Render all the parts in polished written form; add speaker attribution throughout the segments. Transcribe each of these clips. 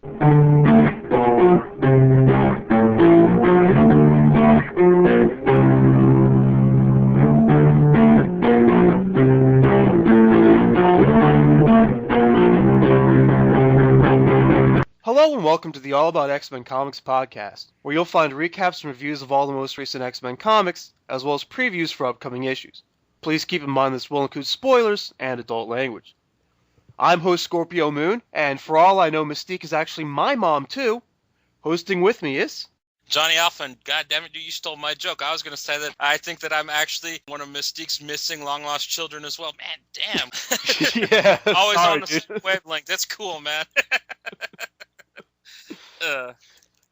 Speaker 1: Hello and welcome to the All About X-Men Comics podcast, where you'll find recaps and reviews of all the most recent X-Men comics, as well as previews for upcoming issues. Please keep in mind this will include spoilers and adult language. I'm host Scorpio Moon, and for all I know, Mystique is actually my mom too. Hosting with me is...
Speaker 2: Johnny Alpha, and goddammit, dude, you stole my joke. I was going to say that I think that I'm actually one of Mystique's missing long-lost children as well. Man, damn.
Speaker 1: Yeah,
Speaker 2: always
Speaker 1: sorry,
Speaker 2: on the same wavelength. That's cool, man.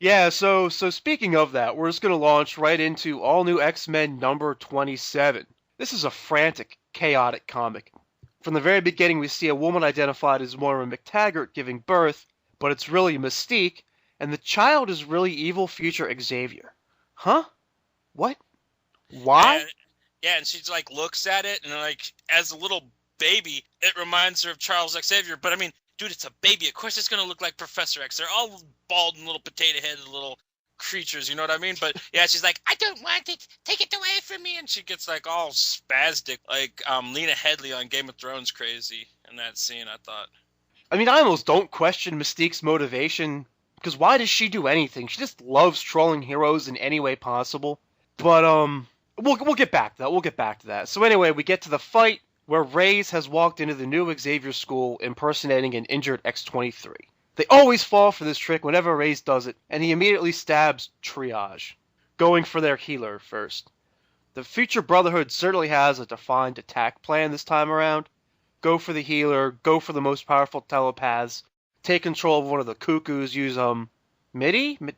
Speaker 1: Yeah, so speaking of that, we're just going to launch right into All New X-Men number 27. This is a frantic, chaotic comic. From the very beginning, we see a woman identified as Moira McTaggart giving birth, but it's really Mystique, and the child is really evil future Xavier. Huh? What? Why?
Speaker 2: And she like looks at it, and like as a little baby, it reminds her of Charles Xavier. But I mean, dude, it's a baby. Of course, it's gonna look like Professor X. They're all bald and little potato-headed little creatures. You know what I mean? But yeah, she's like, I don't want it. Take it away from me. And she gets like all spastic, like Lena Headey on Game of Thrones crazy in that scene. I thought.
Speaker 1: I mean, I almost don't question Mystique's motivation. Because why does she do anything? She just loves trolling heroes in any way possible. But, we'll get back to that. We'll get back to that. So anyway, we get to the fight where Reyes has walked into the new Xavier school impersonating an injured X-23. They always fall for this trick whenever Reyes does it, and he immediately stabs Triage, going for their healer first. The Future Brotherhood certainly has a defined attack plan this time around. Go for the healer, go for the most powerful telepaths, take control of one of the cuckoos, use, Mindy? What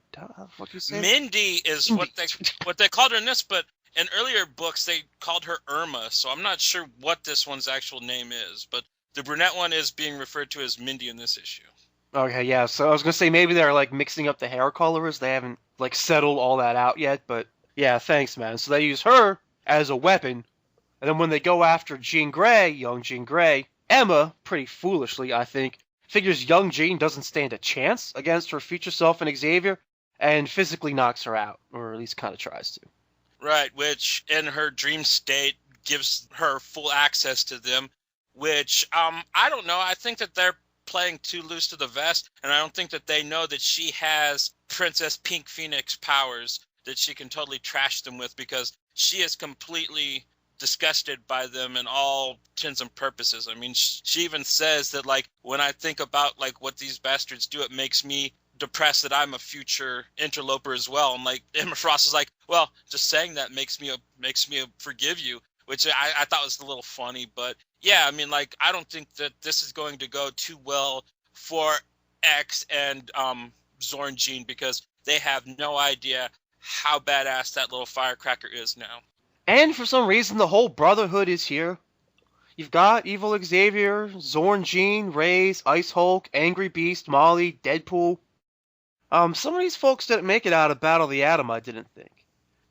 Speaker 1: do you say?
Speaker 2: Mindy is what they called her in this, but in earlier books they called her Irma, so I'm not sure what this one's actual name is, but the brunette one is being referred to as Mindy in this issue.
Speaker 1: Okay, yeah, so I was gonna say maybe they're, like, mixing up the hair colors. They haven't, like, settled all that out yet, but yeah, thanks, man. So they use her as a weapon, and then when they go after Jean Grey, young Jean Grey, Emma, pretty foolishly, I think, figures young Jean doesn't stand a chance against her future self and Xavier, and physically knocks her out, or at least kind of tries to.
Speaker 2: Right, which in her dream state gives her full access to them, which, I don't know, I think that they're playing too loose to the vest, and I don't think that they know that she has Princess Pink Phoenix powers that she can totally trash them with, because she is completely disgusted by them in all intents and purposes. I mean, she even says that, like, when I think about, like, what these bastards do, it makes me depressed that I'm a future interloper as well. And, like, Emma Frost is like, well, just saying that makes me forgive you, which I thought was a little funny. But, yeah, I mean, like, I don't think that this is going to go too well for X and Zorn Jean, because they have no idea how badass that little firecracker is now.
Speaker 1: And for some reason, the whole Brotherhood is here. You've got Evil Xavier, Zorn Jean, Reyes, Ice Hulk, Angry Beast, Molly, Deadpool. Some of these folks didn't make it out of Battle of the Atom, I didn't think.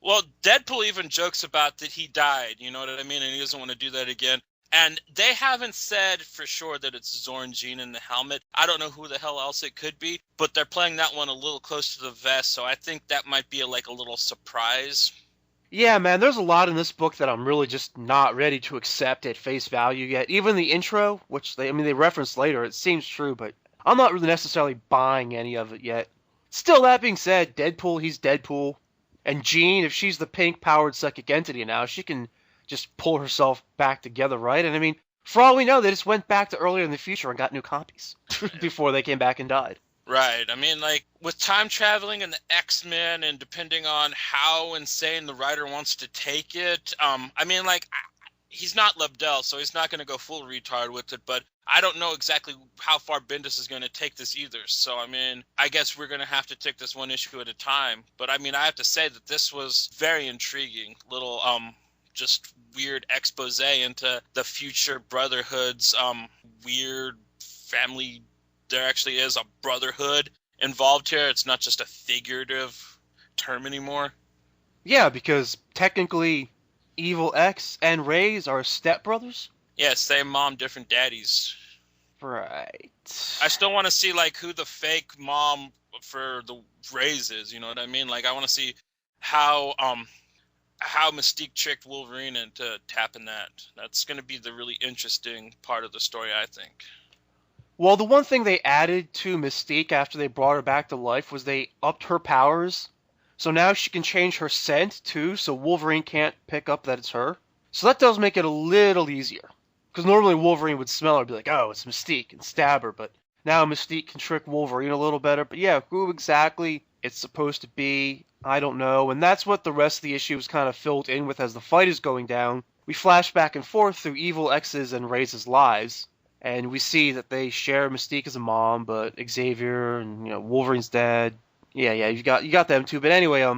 Speaker 2: Well, Deadpool even jokes about that he died, you know what I mean? And he doesn't want to do that again. And they haven't said for sure that it's Zorn Jean in the helmet. I don't know who the hell else it could be, but they're playing that one a little close to the vest, so I think that might be a little surprise.
Speaker 1: Yeah, man, there's a lot in this book that I'm really just not ready to accept at face value yet. Even the intro, which they reference later, it seems true, but I'm not really necessarily buying any of it yet. Still, that being said, Deadpool, he's Deadpool. And Jean, if she's the pink-powered psychic entity now, she can just pull herself back together, right? And I mean, for all we know, they just went back to earlier in the future and got new copies before they came back and died.
Speaker 2: Right. I mean, like, with time traveling and the X-Men, and depending on how insane the writer wants to take it, I mean, like, he's not Lebdell, so he's not going to go full retard with it, but I don't know exactly how far Bendis is going to take this either. So, I mean, I guess we're going to have to take this one issue at a time. But, I mean, I have to say that this was very intriguing. Little, just weird expose into the future Brotherhood's weird family. There actually is a brotherhood involved here. It's not just a figurative term anymore.
Speaker 1: Yeah, because technically Evil X and Reyes are stepbrothers.
Speaker 2: Yeah, same mom, different daddies.
Speaker 1: Right.
Speaker 2: I still want to see like who the fake mom for the Rays is. You know what I mean? Like I want to see how Mystique tricked Wolverine into tapping that. That's going to be the really interesting part of the story, I think.
Speaker 1: Well, the one thing they added to Mystique after they brought her back to life was they upped her powers. So now she can change her scent, too, so Wolverine can't pick up that it's her. So that does make it a little easier. Because normally Wolverine would smell her and be like, oh, it's Mystique, and stab her. But now Mystique can trick Wolverine a little better. But yeah, who exactly it's supposed to be, I don't know. And that's what the rest of the issue is kind of filled in with as the fight is going down. We flash back and forth through Evil X's and Ray's lives. And we see that they share Mystique as a mom, but Xavier and Wolverine's dad. Yeah, you got them too. But anyway,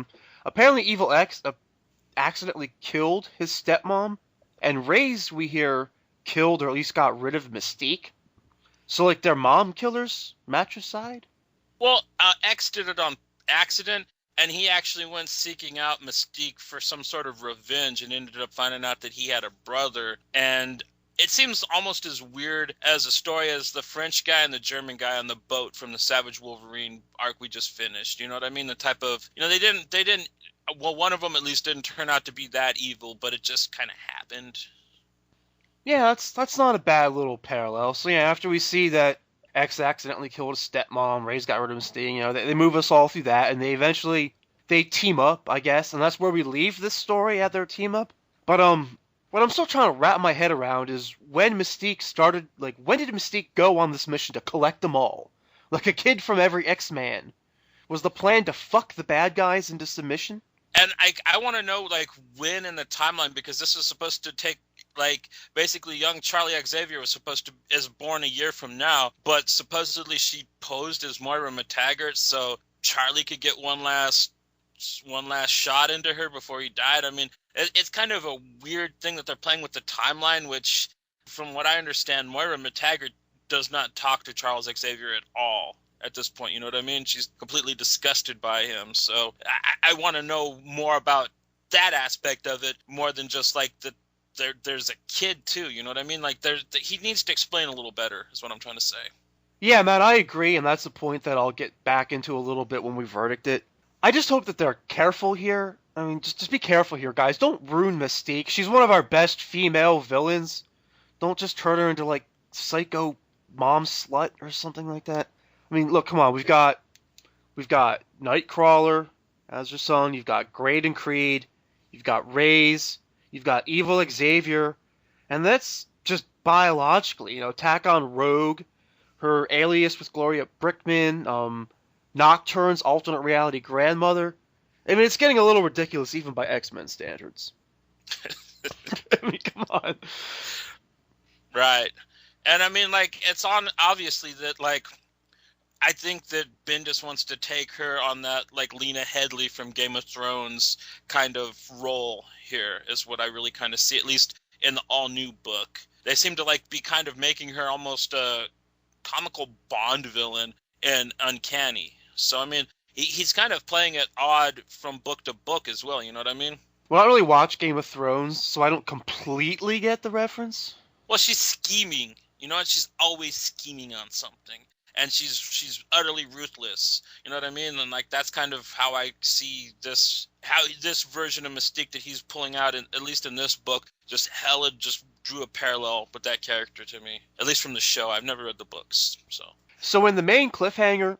Speaker 1: apparently Evil X accidentally killed his stepmom, and Ray's, we hear, killed or at least got rid of Mystique. So like they're mom killers, matricide?
Speaker 2: Well, X did it on accident, and he actually went seeking out Mystique for some sort of revenge and ended up finding out that he had a brother. And it seems almost as weird as a story as the French guy and the German guy on the boat from the Savage Wolverine arc we just finished. You know what I mean? The type of, they didn't, well, one of them at least didn't turn out to be that evil, but it just kind of happened.
Speaker 1: Yeah, that's not a bad little parallel. So yeah, after we see that X accidentally killed his stepmom, Ray's got rid of Mystique, they move us all through that, and they team up, I guess, and that's where we leave this story, at their team up. But what I'm still trying to wrap my head around is when Mystique started, when did Mystique go on this mission to collect them all? Like a kid from every X-Man. Was the plan to fuck the bad guys into submission?
Speaker 2: And I want to know, when in the timeline, because this is supposed to take, basically young Charlie Xavier is born a year from now, but supposedly she posed as Moira McTaggart so Charlie could get one last shot into her before he died. I mean, it's kind of a weird thing that they're playing with the timeline, which, from what I understand, Moira McTaggart does not talk to Charles Xavier at all at this point. You know what I mean? She's completely disgusted by him. So I want to know more about that aspect of it, more than just there's a kid too. You know what I mean? He needs to explain a little better, is what I'm trying to say.
Speaker 1: Yeah, Matt, I agree, and that's a point that I'll get back into a little bit when we verdict it. I just hope that they're careful here. I mean, just be careful here, guys. Don't ruin Mystique. She's one of our best female villains. Don't just turn her into, psycho mom slut or something like that. I mean, look, come on. We've got Nightcrawler as her son. You've got Graydon Creed. You've got Rays. You've got Evil Xavier. And that's just biologically, tack on Rogue, her alias with Gloria Brickman, Nocturne's alternate reality grandmother. I mean, it's getting a little ridiculous even by X-Men standards. I mean, come on.
Speaker 2: Right. And I mean, it's on, obviously, that, I think that Bendis wants to take her on that, Lena Headey from Game of Thrones kind of role here, is what I really kind of see, at least in the all-new book. They seem to, be kind of making her almost a comical Bond villain and Uncanny. So, I mean, he's kind of playing it odd from book to book as well, you know what I mean?
Speaker 1: Well, I don't really watch Game of Thrones, so I don't completely get the reference.
Speaker 2: Well, she's scheming. You know what? She's always scheming on something. And she's utterly ruthless. You know what I mean? And, that's kind of how I see this version of Mystique that he's pulling out, at least in this book, just drew a parallel with that character to me. At least from the show. I've never read the books, so.
Speaker 1: So in the main cliffhanger,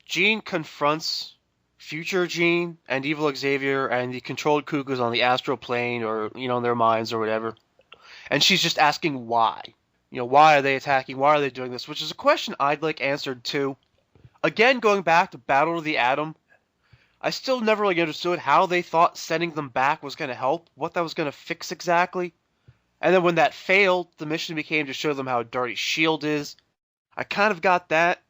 Speaker 1: Jean confronts future Jean and Evil Xavier and the controlled cuckoos on the astral plane, or, in their minds or whatever. And she's just asking why. Why are they attacking? Why are they doing this? Which is a question I'd like answered too. Again, going back to Battle of the Atom, I still never really understood how they thought sending them back was going to help, what that was going to fix exactly. And then when that failed, the mission became to show them how dirty S.H.I.E.L.D. is. I kind of got that.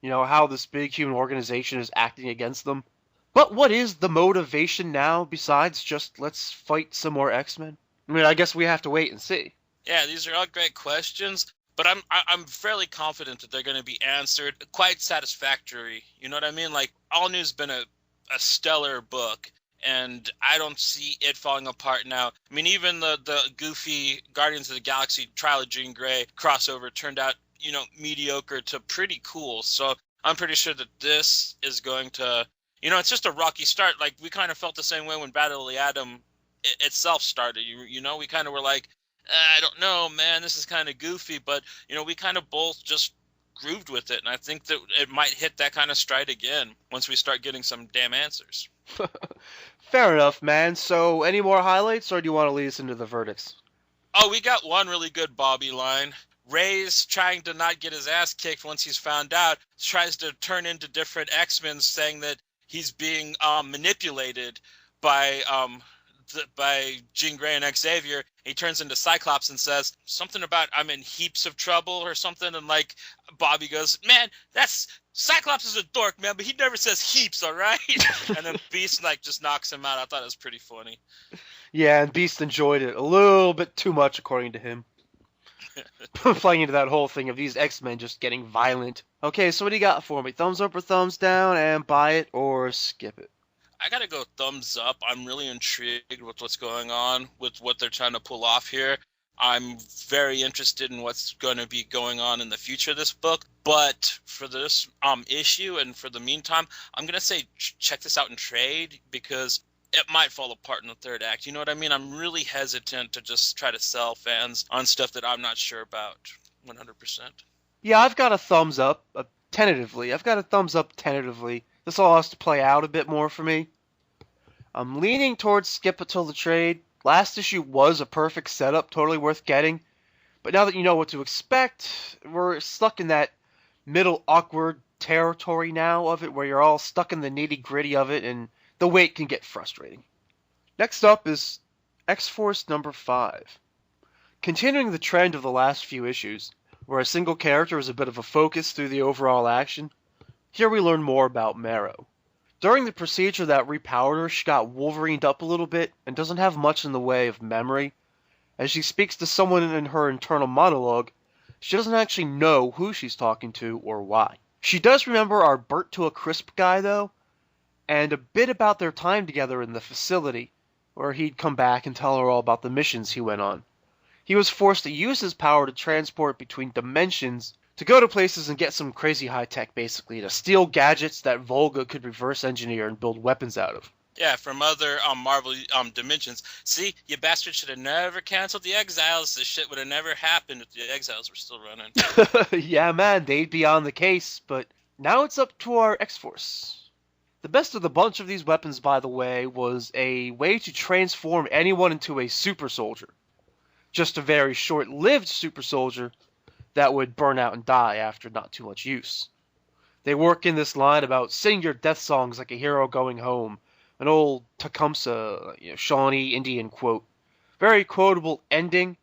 Speaker 1: How this big human organization is acting against them. But what is the motivation now besides just let's fight some more X-Men? I mean, I guess we have to wait and see.
Speaker 2: Yeah, these are all great questions, but I'm fairly confident that they're going to be answered quite satisfactory. You know what I mean? All New's been a stellar book, and I don't see it falling apart now. I mean, even the goofy Guardians of the Galaxy Trial of Jean Grey crossover turned out mediocre to pretty cool. So I'm pretty sure that this is going to, it's just a rocky start. Like, we kind of felt the same way when Battle of the Atom itself started. We kind of were like, I don't know, man, this is kind of goofy, but, we kind of both just grooved with it. And I think that it might hit that kind of stride again once we start getting some damn answers.
Speaker 1: Fair enough, man. So, any more highlights, or do you want to lead us into the verdicts?
Speaker 2: Oh, we got one really good Bobby line. Ray's trying to not get his ass kicked once he's found out, tries to turn into different X-Men, saying that he's being manipulated by Jean Grey and Xavier. He turns into Cyclops and says something about I'm in heaps of trouble or something, and like Bobby goes, man, Cyclops is a dork, man, but he never says heaps, all right? And then Beast just knocks him out. I thought it was pretty funny.
Speaker 1: Yeah, and Beast enjoyed it a little bit too much, according to him. Playing into that whole thing of these X-Men just getting violent. Okay, so what do you got for me? Thumbs up or thumbs down, and buy it or skip it?
Speaker 2: I gotta go thumbs up. I'm really intrigued with what's going on, with what they're trying to pull off here. I'm very interested in what's going to be going on in the future of this book. But for this issue and for the meantime, I'm going to say check this out in trade, because it might fall apart in the third act. You know what I mean? I'm really hesitant to just try to sell fans on stuff that I'm not sure about 100%.
Speaker 1: Yeah, I've got a thumbs up, tentatively. This all has to play out a bit more for me. I'm leaning towards skip it till the trade. Last issue was a perfect setup, totally worth getting. But now that you know what to expect, we're stuck in that middle awkward territory now of it, where you're all stuck in the nitty-gritty of it, and the wait can get frustrating. Next up is X-Force number 5. Continuing the trend of the last few issues, where a single character is a bit of a focus through the overall action, here we learn more about Marrow. During the procedure that repowered her, she got Wolverined up a little bit and doesn't have much in the way of memory. As she speaks to someone in her internal monologue, she doesn't actually know who she's talking to or why. She does remember our burnt to a crisp guy, though, and a bit about their time together in the facility, where he'd come back and tell her all about the missions he went on. He was forced to use his power to transport between dimensions, to go to places and get some crazy high-tech, basically, to steal gadgets that Volga could reverse engineer and build weapons out of.
Speaker 2: Yeah, from other Marvel dimensions. See, you bastard should have never canceled the Exiles. This shit would have never happened if the Exiles were still running.
Speaker 1: Yeah, man, they'd be on the case, but now it's up to our X-Force. The best of the bunch of these weapons, by the way, was a way to transform anyone into a super soldier. Just a very short-lived super soldier that would burn out and die after not too much use. They work in this line about sing your death songs like a hero going home, an old Tecumseh, Shawnee Indian quote. Very quotable ending,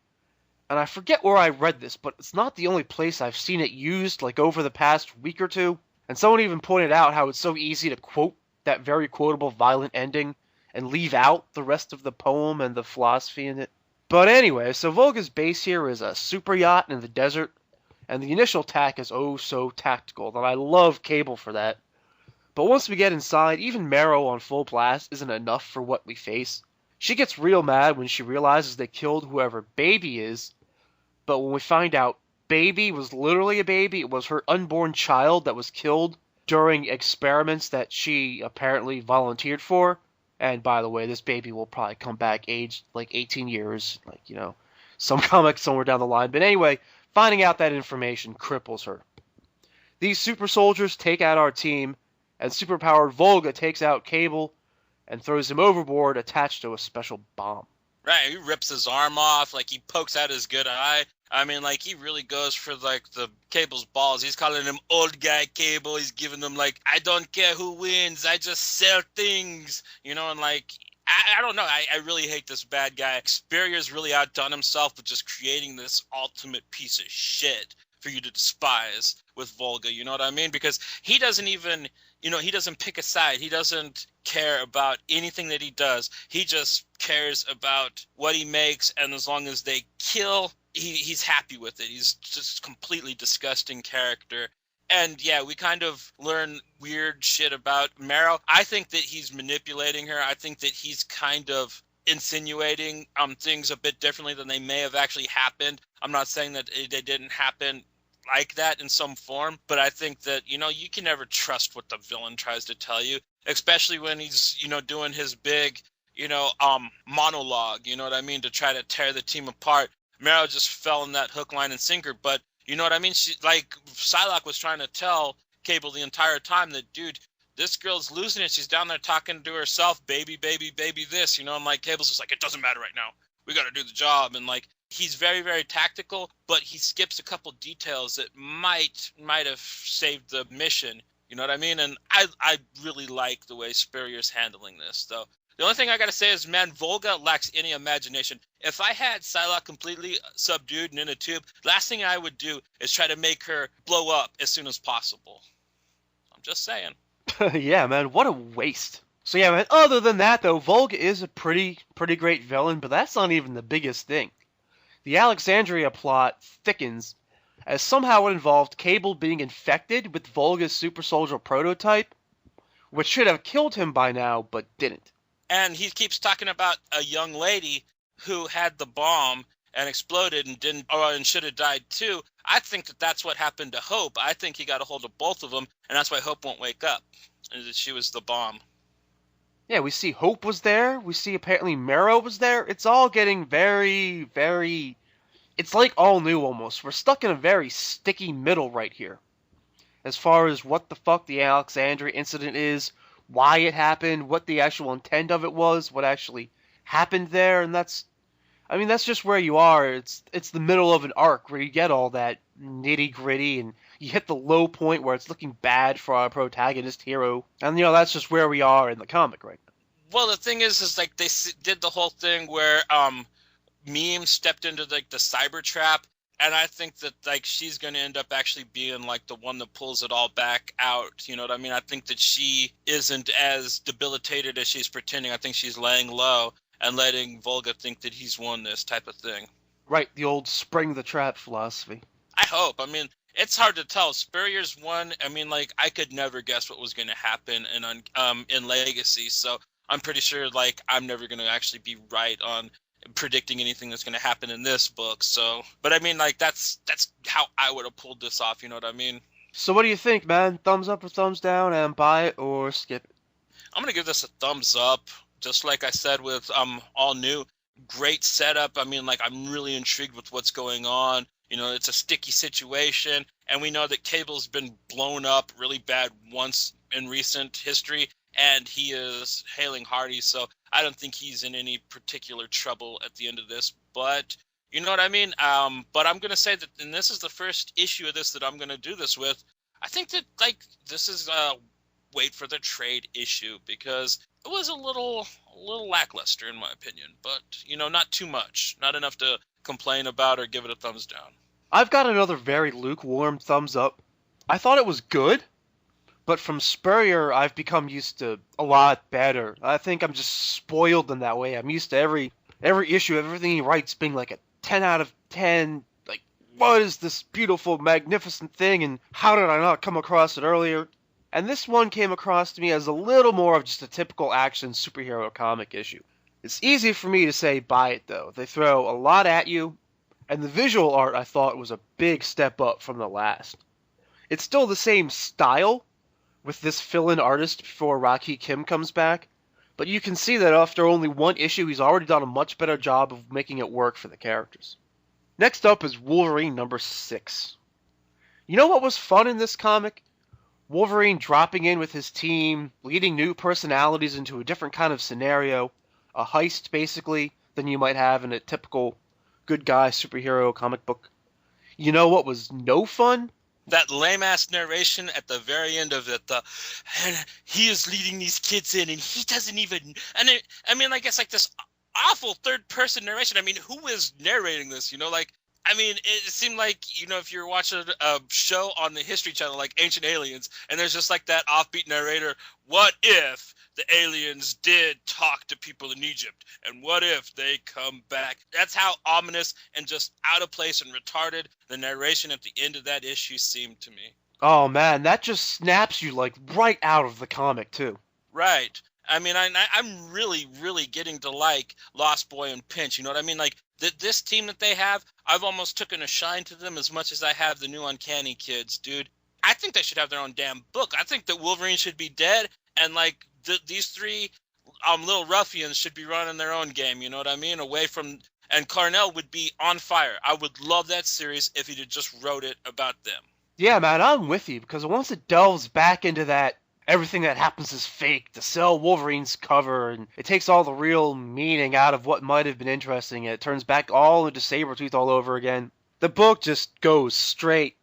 Speaker 1: and I forget where I read this, but it's not the only place I've seen it used over the past week or two, and someone even pointed out how it's so easy to quote that very quotable violent ending and leave out the rest of the poem and the philosophy in it. But anyway, so Volga's base here is a super yacht in the desert, and the initial attack is oh so tactical, and I love Cable for that. But once we get inside, even Marrow on full blast isn't enough for what we face. She gets real mad when she realizes they killed whoever Baby is, but when we find out Baby was literally a baby, it was her unborn child that was killed during experiments that she apparently volunteered for. And by the way, this baby will probably come back aged 18 years, some comic somewhere down the line. But anyway, finding out that information cripples her. These super soldiers take out our team, and superpowered Volga takes out Cable and throws him overboard attached to a special bomb.
Speaker 2: Right, he rips his arm off, he pokes out his good eye. I mean, he really goes for, the Cable's balls. He's calling him old guy Cable. He's giving him, I don't care who wins. I just sell things. And, I don't know. I really hate this bad guy. Experior's really outdone himself with just creating this ultimate piece of shit for you to despise with Volga. You know what I mean? Because he doesn't even, he doesn't pick a side. He doesn't care about anything that he does. He just cares about what he makes, and as long as they kill, he's happy with it. He's just completely disgusting character. And yeah, we kind of learn weird shit about Marrow. I think that he's manipulating her. I think that he's kind of insinuating things a bit differently than they may have actually happened. I'm not saying that they didn't happen like that in some form, but I think that, you can never trust what the villain tries to tell you, especially when he's, doing his big, monologue, you know what I mean, to try to tear the team apart. Marrow just fell in that hook, line, and sinker, but you know what I mean? Psylocke was trying to tell Cable the entire time that, dude, this girl's losing it. She's down there talking to herself, baby, baby, baby, this, and Cable's just like, it doesn't matter right now. We got to do the job. And he's very, very tactical, but he skips a couple details that might have saved the mission. You know what I mean? And I really like the way Spurrier's handling this, though. The only thing I got to say is, man, Volga lacks any imagination. If I had Psylocke completely subdued and in a tube, last thing I would do is try to make her blow up as soon as possible. I'm just saying.
Speaker 1: Yeah, man, what a waste. So yeah, man, other than that, though, Volga is a pretty great villain, but that's not even the biggest thing. The Alexandria plot thickens as somehow it involved Cable being infected with Volga's super soldier prototype, which should have killed him by now, but didn't.
Speaker 2: And he keeps talking about a young lady who had the bomb and exploded and should have died too. I think that that's what happened to Hope. I think he got a hold of both of them, and that's why Hope won't wake up, is that she was the bomb.
Speaker 1: Yeah, we see Hope was there. We see apparently Marrow was there. It's all getting very, very... It's like all new almost. We're stuck in a very sticky middle right here. As far as what the fuck the Alexandria incident is, why it happened, what the actual intent of it was, what actually happened there, and that's just where you are. It's the middle of an arc where you get all that nitty-gritty, and you hit the low point where it's looking bad for our protagonist hero. And, that's just where we are in the comic right now.
Speaker 2: Well, the thing is they did the whole thing where Meme stepped into, the cyber trap, and I think that, she's going to end up actually being, the one that pulls it all back out. You know what I mean? I think that she isn't as debilitated as she's pretending. I think she's laying low and letting Volga think that he's won this type of thing. Right,
Speaker 1: the old spring the trap philosophy.
Speaker 2: I hope. It's hard to tell. Spurrier's won. I could never guess what was going to happen in Legacy, so I'm pretty sure, I'm never going to actually be right on predicting anything that's going to happen in this book. So, but that's how I would have pulled this off. You know what I mean?
Speaker 1: So what do you think, man? Thumbs up or thumbs down, and buy it or skip it?
Speaker 2: I'm going to give this a thumbs up. Just like I said with all new, great setup. I'm really intrigued with what's going on. It's a sticky situation, and we know that Cable's been blown up really bad once in recent history, and he is hailing hearty, so I don't think he's in any particular trouble at the end of this. But you know what I mean? But I'm going to say that, and this is the first issue of this that I'm going to do this with, I think that, this is a wait for the trade issue, because it was a little lackluster in my opinion, but, not too much. Not enough to complain about or give it a thumbs down.
Speaker 1: I've got another very lukewarm thumbs up. I thought it was good, but from Spurrier, I've become used to a lot better. I think I'm just spoiled in that way. I'm used to every issue, everything he writes being like a 10 out of 10. What is this beautiful, magnificent thing, and how did I not come across it earlier? And this one came across to me as a little more of just a typical action superhero comic issue. It's easy for me to say buy it, though. They throw a lot at you, and the visual art I thought was a big step up from the last. It's still the same style, with this fill-in artist before Rocky Kim comes back, but you can see that after only one issue, he's already done a much better job of making it work for the characters. Next up is Wolverine number 6. You know what was fun in this comic? Wolverine dropping in with his team, leading new personalities into a different kind of scenario, a heist basically, than you might have in a typical good guy superhero comic book. You know what was no fun?
Speaker 2: That lame-ass narration at the very end of it, and he is leading these kids in, and he doesn't even, and it's this awful third-person narration. Who is narrating this, it seemed like, if you're watching a show on the History Channel, like Ancient Aliens, and there's just that offbeat narrator, what if the aliens did talk to people in Egypt, and what if they come back? That's how ominous and just out of place and retarded the narration at the end of that issue seemed to me.
Speaker 1: Oh man, that just snaps you right out of the comic too.
Speaker 2: Right. I mean, I'm really, really getting to like Lost Boy and Pinch. You know what I mean? Like this team that they have, I've almost taken a shine to them as much as I have the new Uncanny Kids, dude. I think they should have their own damn book. I think that Wolverine should be dead, and like these three little ruffians should be running their own game. You know what I mean? Away from, and Carnell would be on fire. I would love that series if he'd just wrote it about them.
Speaker 1: Yeah, man, I'm with you, because once it delves back into that everything that happens is fake to sell Wolverine's cover, and it takes all the real meaning out of what might have been interesting, and it turns back all into Sabretooth all over again. The book just goes straight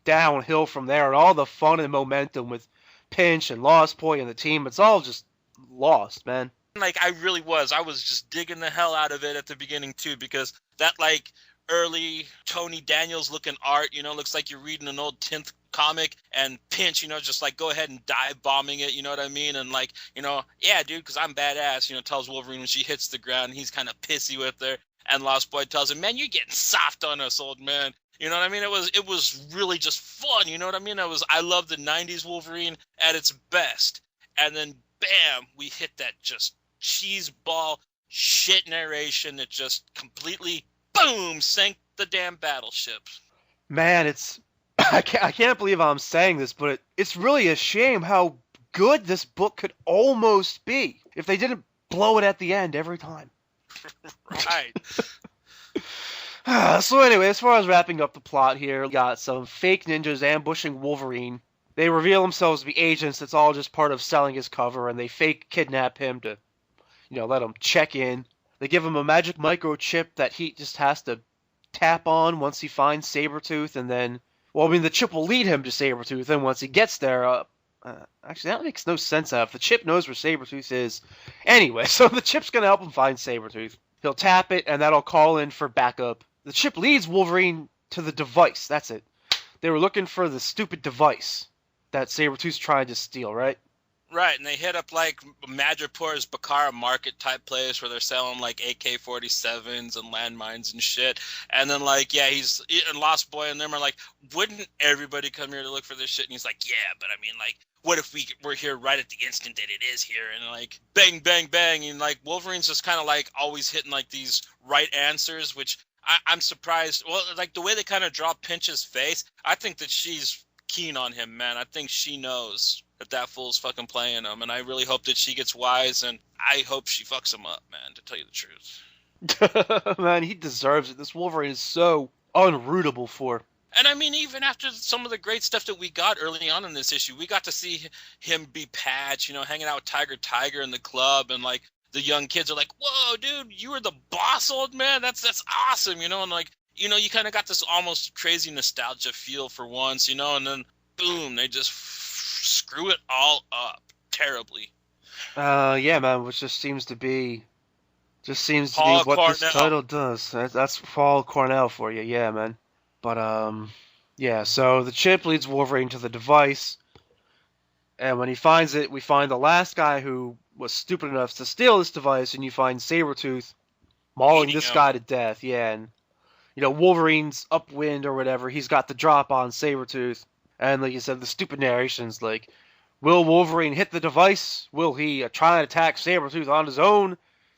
Speaker 1: downhill from there, and all the fun and momentum with Pinch and Lost Boy and the team, it's all just lost, man.
Speaker 2: Like, I was just digging the hell out of it at the beginning too, because that like early Tony Daniels looking art, you know, looks like you're reading an old 10th comic, and Pinch, you know, just like go ahead and dive bombing it, you know what I mean? And like, you know, yeah, dude, because I'm badass, you know, tells Wolverine when she hits the ground, he's kind of pissy with her, and Lost Boy tells him, man, you're getting soft on us, old man. You know what I mean? It was really just fun, you know what I mean? I love the 90s Wolverine at its best. And then bam, we hit that just cheeseball shit narration that just completely boom sank the damn battleship.
Speaker 1: Man, I can't believe I'm saying this, but it's really a shame how good this book could almost be if they didn't blow it at the end every time.
Speaker 2: Right.
Speaker 1: So anyway, as far as wrapping up the plot here, we got some fake ninjas ambushing Wolverine. They reveal themselves to be agents. That's all just part of selling his cover, and they fake kidnap him to, you know, let him check in. They give him a magic microchip that he just has to tap on once he finds Sabretooth, and then, well, I mean, the chip will lead him to Sabretooth, and once he gets there, actually, that makes no sense if the chip knows where Sabretooth is. Anyway, so the chip's going to help him find Sabretooth. He'll tap it, and that'll call in for backup. The chip leads Wolverine to the device. That's it. They were looking for the stupid device that Sabretooth's trying to steal, right?
Speaker 2: Right, and they hit up like Madripoor's Bakara Market type place where they're selling like AK-47s and landmines and shit. And then like, yeah, and Lost Boy and them are like, wouldn't everybody come here to look for this shit? And he's like, yeah, but I mean, like, what if we're here right at the instant that it is here? And like, bang, bang, bang. And like, Wolverine's just kind of like always hitting like these right answers, which I'm surprised. Well, like the way they kind of draw Pinch's face, I think that she's keen on him, man. I think she knows that fool's fucking playing him, and I really hope that she gets wise, and I hope she fucks him up, man, to tell you the truth.
Speaker 1: Man, he deserves it. This Wolverine is so unrootable for.
Speaker 2: And I mean, even after some of the great stuff that we got early on in this issue, we got to see him be Patch, you know, hanging out with Tiger in the club, and like the young kids are like, whoa, dude, you were the boss, old man. That's awesome, you know, and like, you know, you kind of got this almost crazy nostalgia feel for once, you know, and then boom, they just screw it all up terribly.
Speaker 1: Yeah, man, which just seems to be what
Speaker 2: Cornell.
Speaker 1: This title does. That's Paul Cornell for you, yeah, man. But yeah. So the chip leads Wolverine to the device, and when he finds it, we find the last guy who was stupid enough to steal this device, and you find Sabretooth mauling this guy to death. Yeah, and you know, Wolverine's upwind or whatever, he's got the drop on Sabretooth. And like you said, the stupid narration's like, will Wolverine hit the device? Will he try and attack Sabretooth on his own?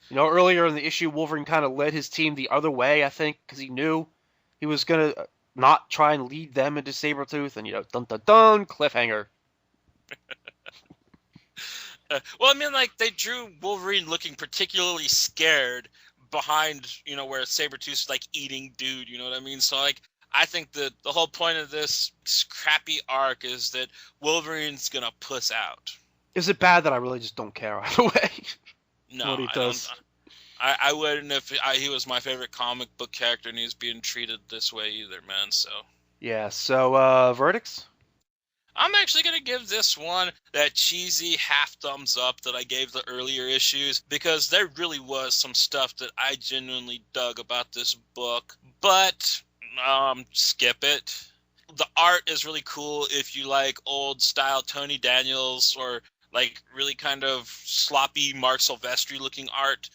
Speaker 1: You know, earlier in the issue, Wolverine kind of led his team the other way, I think, because he knew he was going to not try and lead them into Sabretooth. And, you know, dun-dun-dun, cliffhanger.
Speaker 2: Well, I mean, like, they drew Wolverine looking particularly scared behind, you know, where Sabretooth's, like, eating dude, you know what I mean? So, like, I think that the whole point of this crappy arc is that Wolverine's going to puss out.
Speaker 1: Is it bad that I really just don't care either way?
Speaker 2: No, what he does. I wouldn't if he was my favorite comic book character and he's being treated this way either, man, so.
Speaker 1: Yeah, so, verdicts?
Speaker 2: I'm actually going to give this one that cheesy half thumbs up that I gave the earlier issues, because there really was some stuff that I genuinely dug about this book, but skip it. The art is really cool if you like old style Tony Daniels or like really kind of sloppy Mark Silvestri looking art.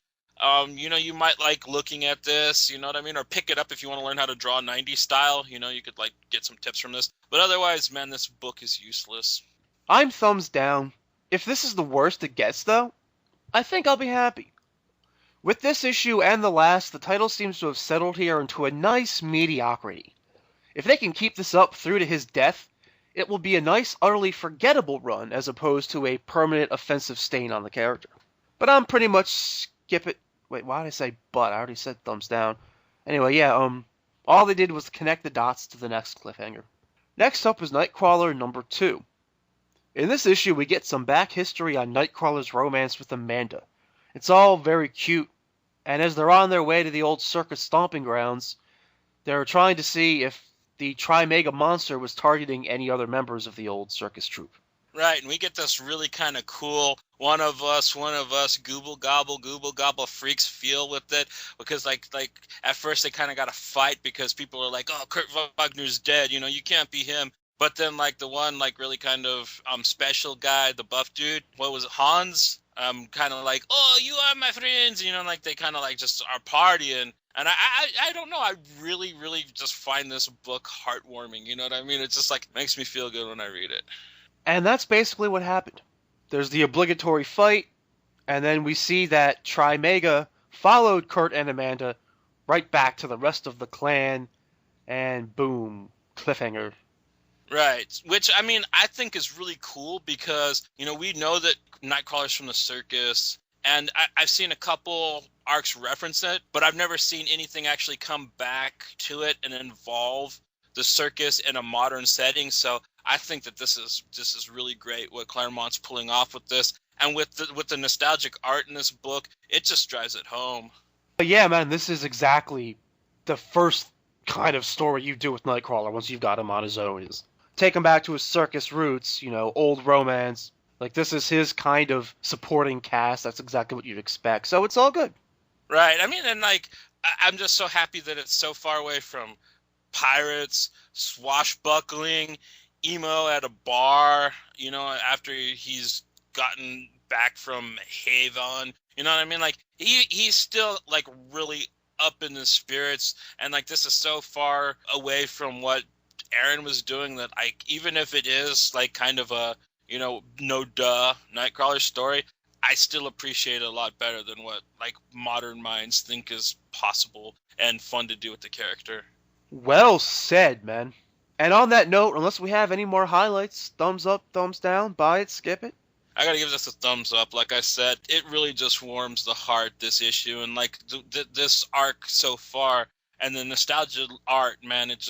Speaker 2: You know, you might like looking at this, you know what I mean? Or pick it up if you want to learn how to draw 90s style. You know, you could like get some tips from this. But otherwise, man, this book is useless.
Speaker 1: I'm thumbs down. If this is the worst it gets, though, I think I'll be happy. With this issue and the last, the title seems to have settled here into a nice mediocrity. If they can keep this up through to his death, it will be a nice, utterly forgettable run as opposed to a permanent offensive stain on the character. But I'm pretty much skip it. Wait, why did I say but? I already said thumbs down. Anyway, yeah, all they did was connect the dots to the next cliffhanger. Next up is Nightcrawler number 2. In this issue, we get some back history on Nightcrawler's romance with Amanda. It's all very cute, and as they're on their way to the old circus stomping grounds, they're trying to see if the Tri-Mega monster was targeting any other members of the old circus troupe.
Speaker 2: Right, and we get this really kind of cool one of us, gooble gobble freaks feel with it, because like at first they kind of got a fight because people are like, oh, Kurt Wagner's dead, you know, you can't be him. But then like the one like really kind of special guy, the buff dude, what was it, Hans? Kind of like, oh, you are my friends, you know, like they kind of like just are partying. And I don't know, I really just find this book heartwarming, you know what I mean? It's just like makes me feel good when I read it.
Speaker 1: And that's basically what happened. There's the obligatory fight, and then we see that Tri-Mega followed Kurt and Amanda right back to the rest of the clan, and boom, cliffhanger.
Speaker 2: Right, which, I mean, I think is really cool because, you know, we know that Nightcrawler's from the circus, and I've seen a couple arcs reference it, but I've never seen anything actually come back to it and involve the circus in a modern setting, so I think that this is really great what Claremont's pulling off with this, and with the nostalgic art in this book, it just drives it home.
Speaker 1: But yeah, man, this is exactly the first kind of story you do with Nightcrawler once you've got him on his own. Is take him back to his circus roots, you know, old romance. Like, this is his kind of supporting cast. That's exactly what you'd expect. So it's all good.
Speaker 2: Right. I mean, and like, I'm just so happy that it's so far away from pirates, swashbuckling, emo at a bar, you know, after he's gotten back from Haven. You know what I mean? Like, he's still, like, really up in his spirits, and, like, this is so far away from what Aaron was doing that, like, even if it is, like, kind of a, you know, no-duh Nightcrawler story, I still appreciate it a lot better than what, like, modern minds think is possible and fun to do with the character.
Speaker 1: Well said, man. And on that note, unless we have any more highlights, thumbs up, thumbs down, buy it, skip it.
Speaker 2: I gotta give this a thumbs up. Like I said, it really just warms the heart, this issue, and like this arc so far, and the nostalgia art, man, it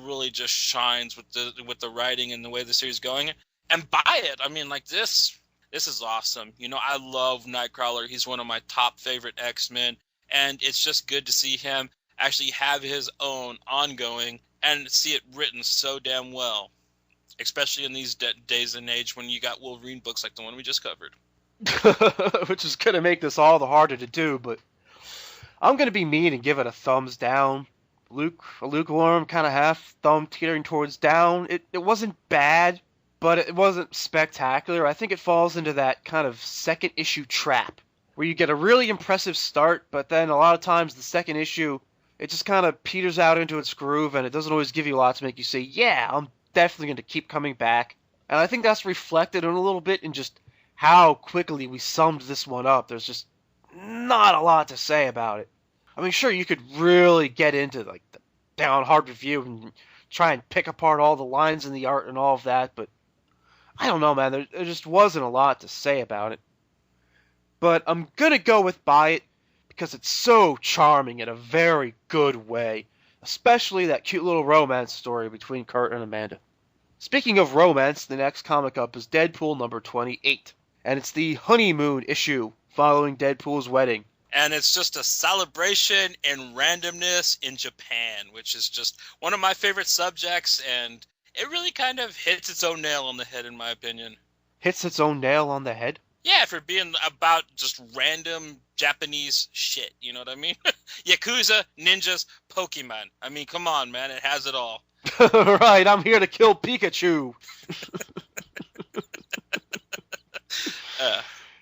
Speaker 2: really just shines with the writing and the way the series is going. And buy it. I mean, like this is awesome. You know, I love Nightcrawler. He's one of my top favorite X-Men, and it's just good to see him actually have his own ongoing and see it written so damn well, especially in these days and age when you got Wolverine books like the one we just covered.
Speaker 1: Which is going to make this all the harder to do, but I'm going to be mean and give it a thumbs down. A lukewarm, kind of half thumb teetering towards down. It wasn't bad, but it wasn't spectacular. I think it falls into that kind of second issue trap, where you get a really impressive start, but then a lot of times the second issue, it just kind of peters out into its groove, and it doesn't always give you a lot to make you say, yeah, I'm definitely going to keep coming back. And I think that's reflected in a little bit in just how quickly we summed this one up. There's just not a lot to say about it. I mean, sure, you could really get into like the down hard review and try and pick apart all the lines in the art and all of that, but I don't know, man. There just wasn't a lot to say about it. But I'm going to go with buy it because it's so charming in a very good way. Especially that cute little romance story between Kurt and Amanda. Speaking of romance, the next comic up is Deadpool number 28. And it's the honeymoon issue following Deadpool's wedding.
Speaker 2: And it's just a celebration in randomness in Japan, which is just one of my favorite subjects, and it really kind of hits its own nail on the head, in my opinion.
Speaker 1: Hits its own nail on the head?
Speaker 2: Yeah, for being about just random Japanese shit, you know what I mean? Yakuza, ninjas, Pokemon. I mean, come on, man, it has it all.
Speaker 1: Right, I'm here to kill Pikachu.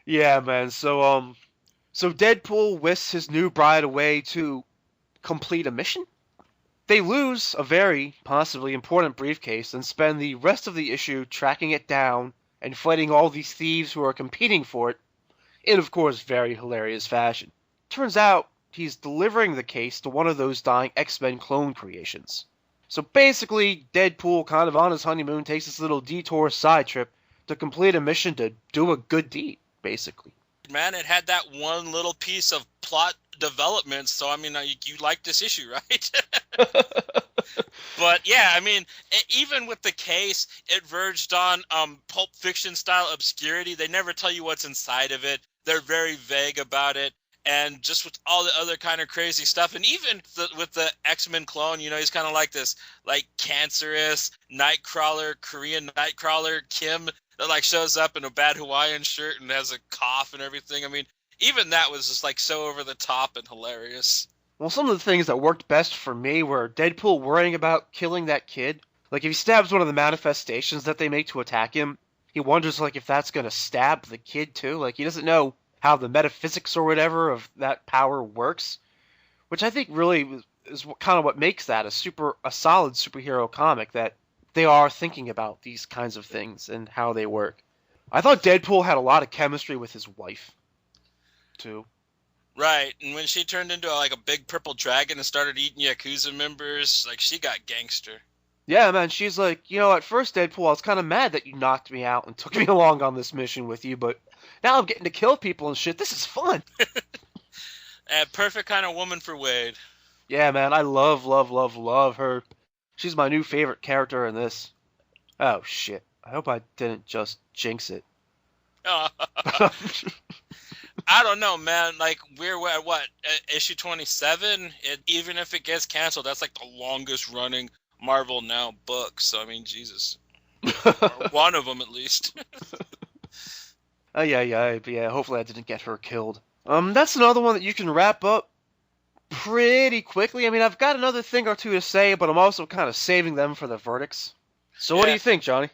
Speaker 1: Yeah, man, so Deadpool whisks his new bride away to complete a mission? They lose a very, possibly important briefcase and spend the rest of the issue tracking it down and fighting all these thieves who are competing for it, in, of course, very hilarious fashion. Turns out he's delivering the case to one of those dying X-Men clone creations. So basically, Deadpool, kind of on his honeymoon, takes this little detour side trip to complete a mission to do a good deed, basically.
Speaker 2: Man, it had that one little piece of plot development, so I mean, you like this issue, right? But yeah, I mean, even with the case, it verged on Pulp Fiction style obscurity. They never tell you what's inside of it. They're very vague about it. And just with all the other kind of crazy stuff, and even with the X-Men clone, you know, he's kind of like this, like, cancerous Nightcrawler, Korean Nightcrawler, Kim, that like shows up in a bad Hawaiian shirt and has a cough and everything. I mean, even that was just like so over the top and hilarious.
Speaker 1: Well, some of the things that worked best for me were Deadpool worrying about killing that kid. Like, if he stabs one of the manifestations that they make to attack him, he wonders, like, if that's gonna stab the kid, too. Like, he doesn't know how the metaphysics or whatever of that power works, which I think really is kind of what makes that a solid superhero comic, that they are thinking about these kinds of things and how they work. I thought Deadpool had a lot of chemistry with his wife, too.
Speaker 2: Right, and when she turned into like a big purple dragon and started eating Yakuza members, like she got gangster.
Speaker 1: Yeah, man, she's like, you know, at first, Deadpool, I was kind of mad that you knocked me out and took me along on this mission with you, but now I'm getting to kill people and shit. This is fun.
Speaker 2: A perfect kind of woman for Wade.
Speaker 1: Yeah, man, I love, love, love, love her. She's my new favorite character in this. Oh, shit. I hope I didn't just jinx it.
Speaker 2: I don't know, man. Like, we're at what, issue 27? Even if it gets canceled, that's like the longest running Marvel Now book. So, I mean, Jesus. Or one of them, at least.
Speaker 1: Yeah. Hopefully I didn't get her killed. That's another one that you can wrap up pretty quickly. I mean, I've got another thing or two to say, but I'm also kind of saving them for the verdicts. So what do you think, Johnny?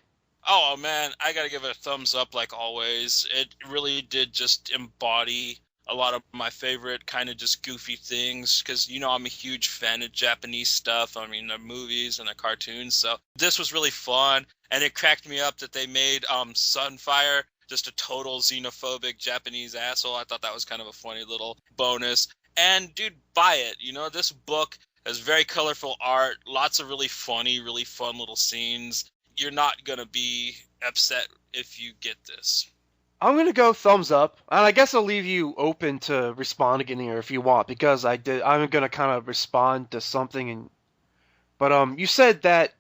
Speaker 2: Oh, man, I gotta give it a thumbs up like always. It really did just embody a lot of my favorite kind of just goofy things, because, you know, I'm a huge fan of Japanese stuff. I mean, the movies and the cartoons. So this was really fun, and it cracked me up that they made Sunfire just a total xenophobic Japanese asshole. I thought that was kind of a funny little bonus. And, dude, buy it. You know, this book has very colorful art, lots of really funny, really fun little scenes. You're not going to be upset if you get this.
Speaker 1: I'm going to go thumbs up, and I guess I'll leave you open to respond again here if you want, because I'm going to kind of respond to something. But you said that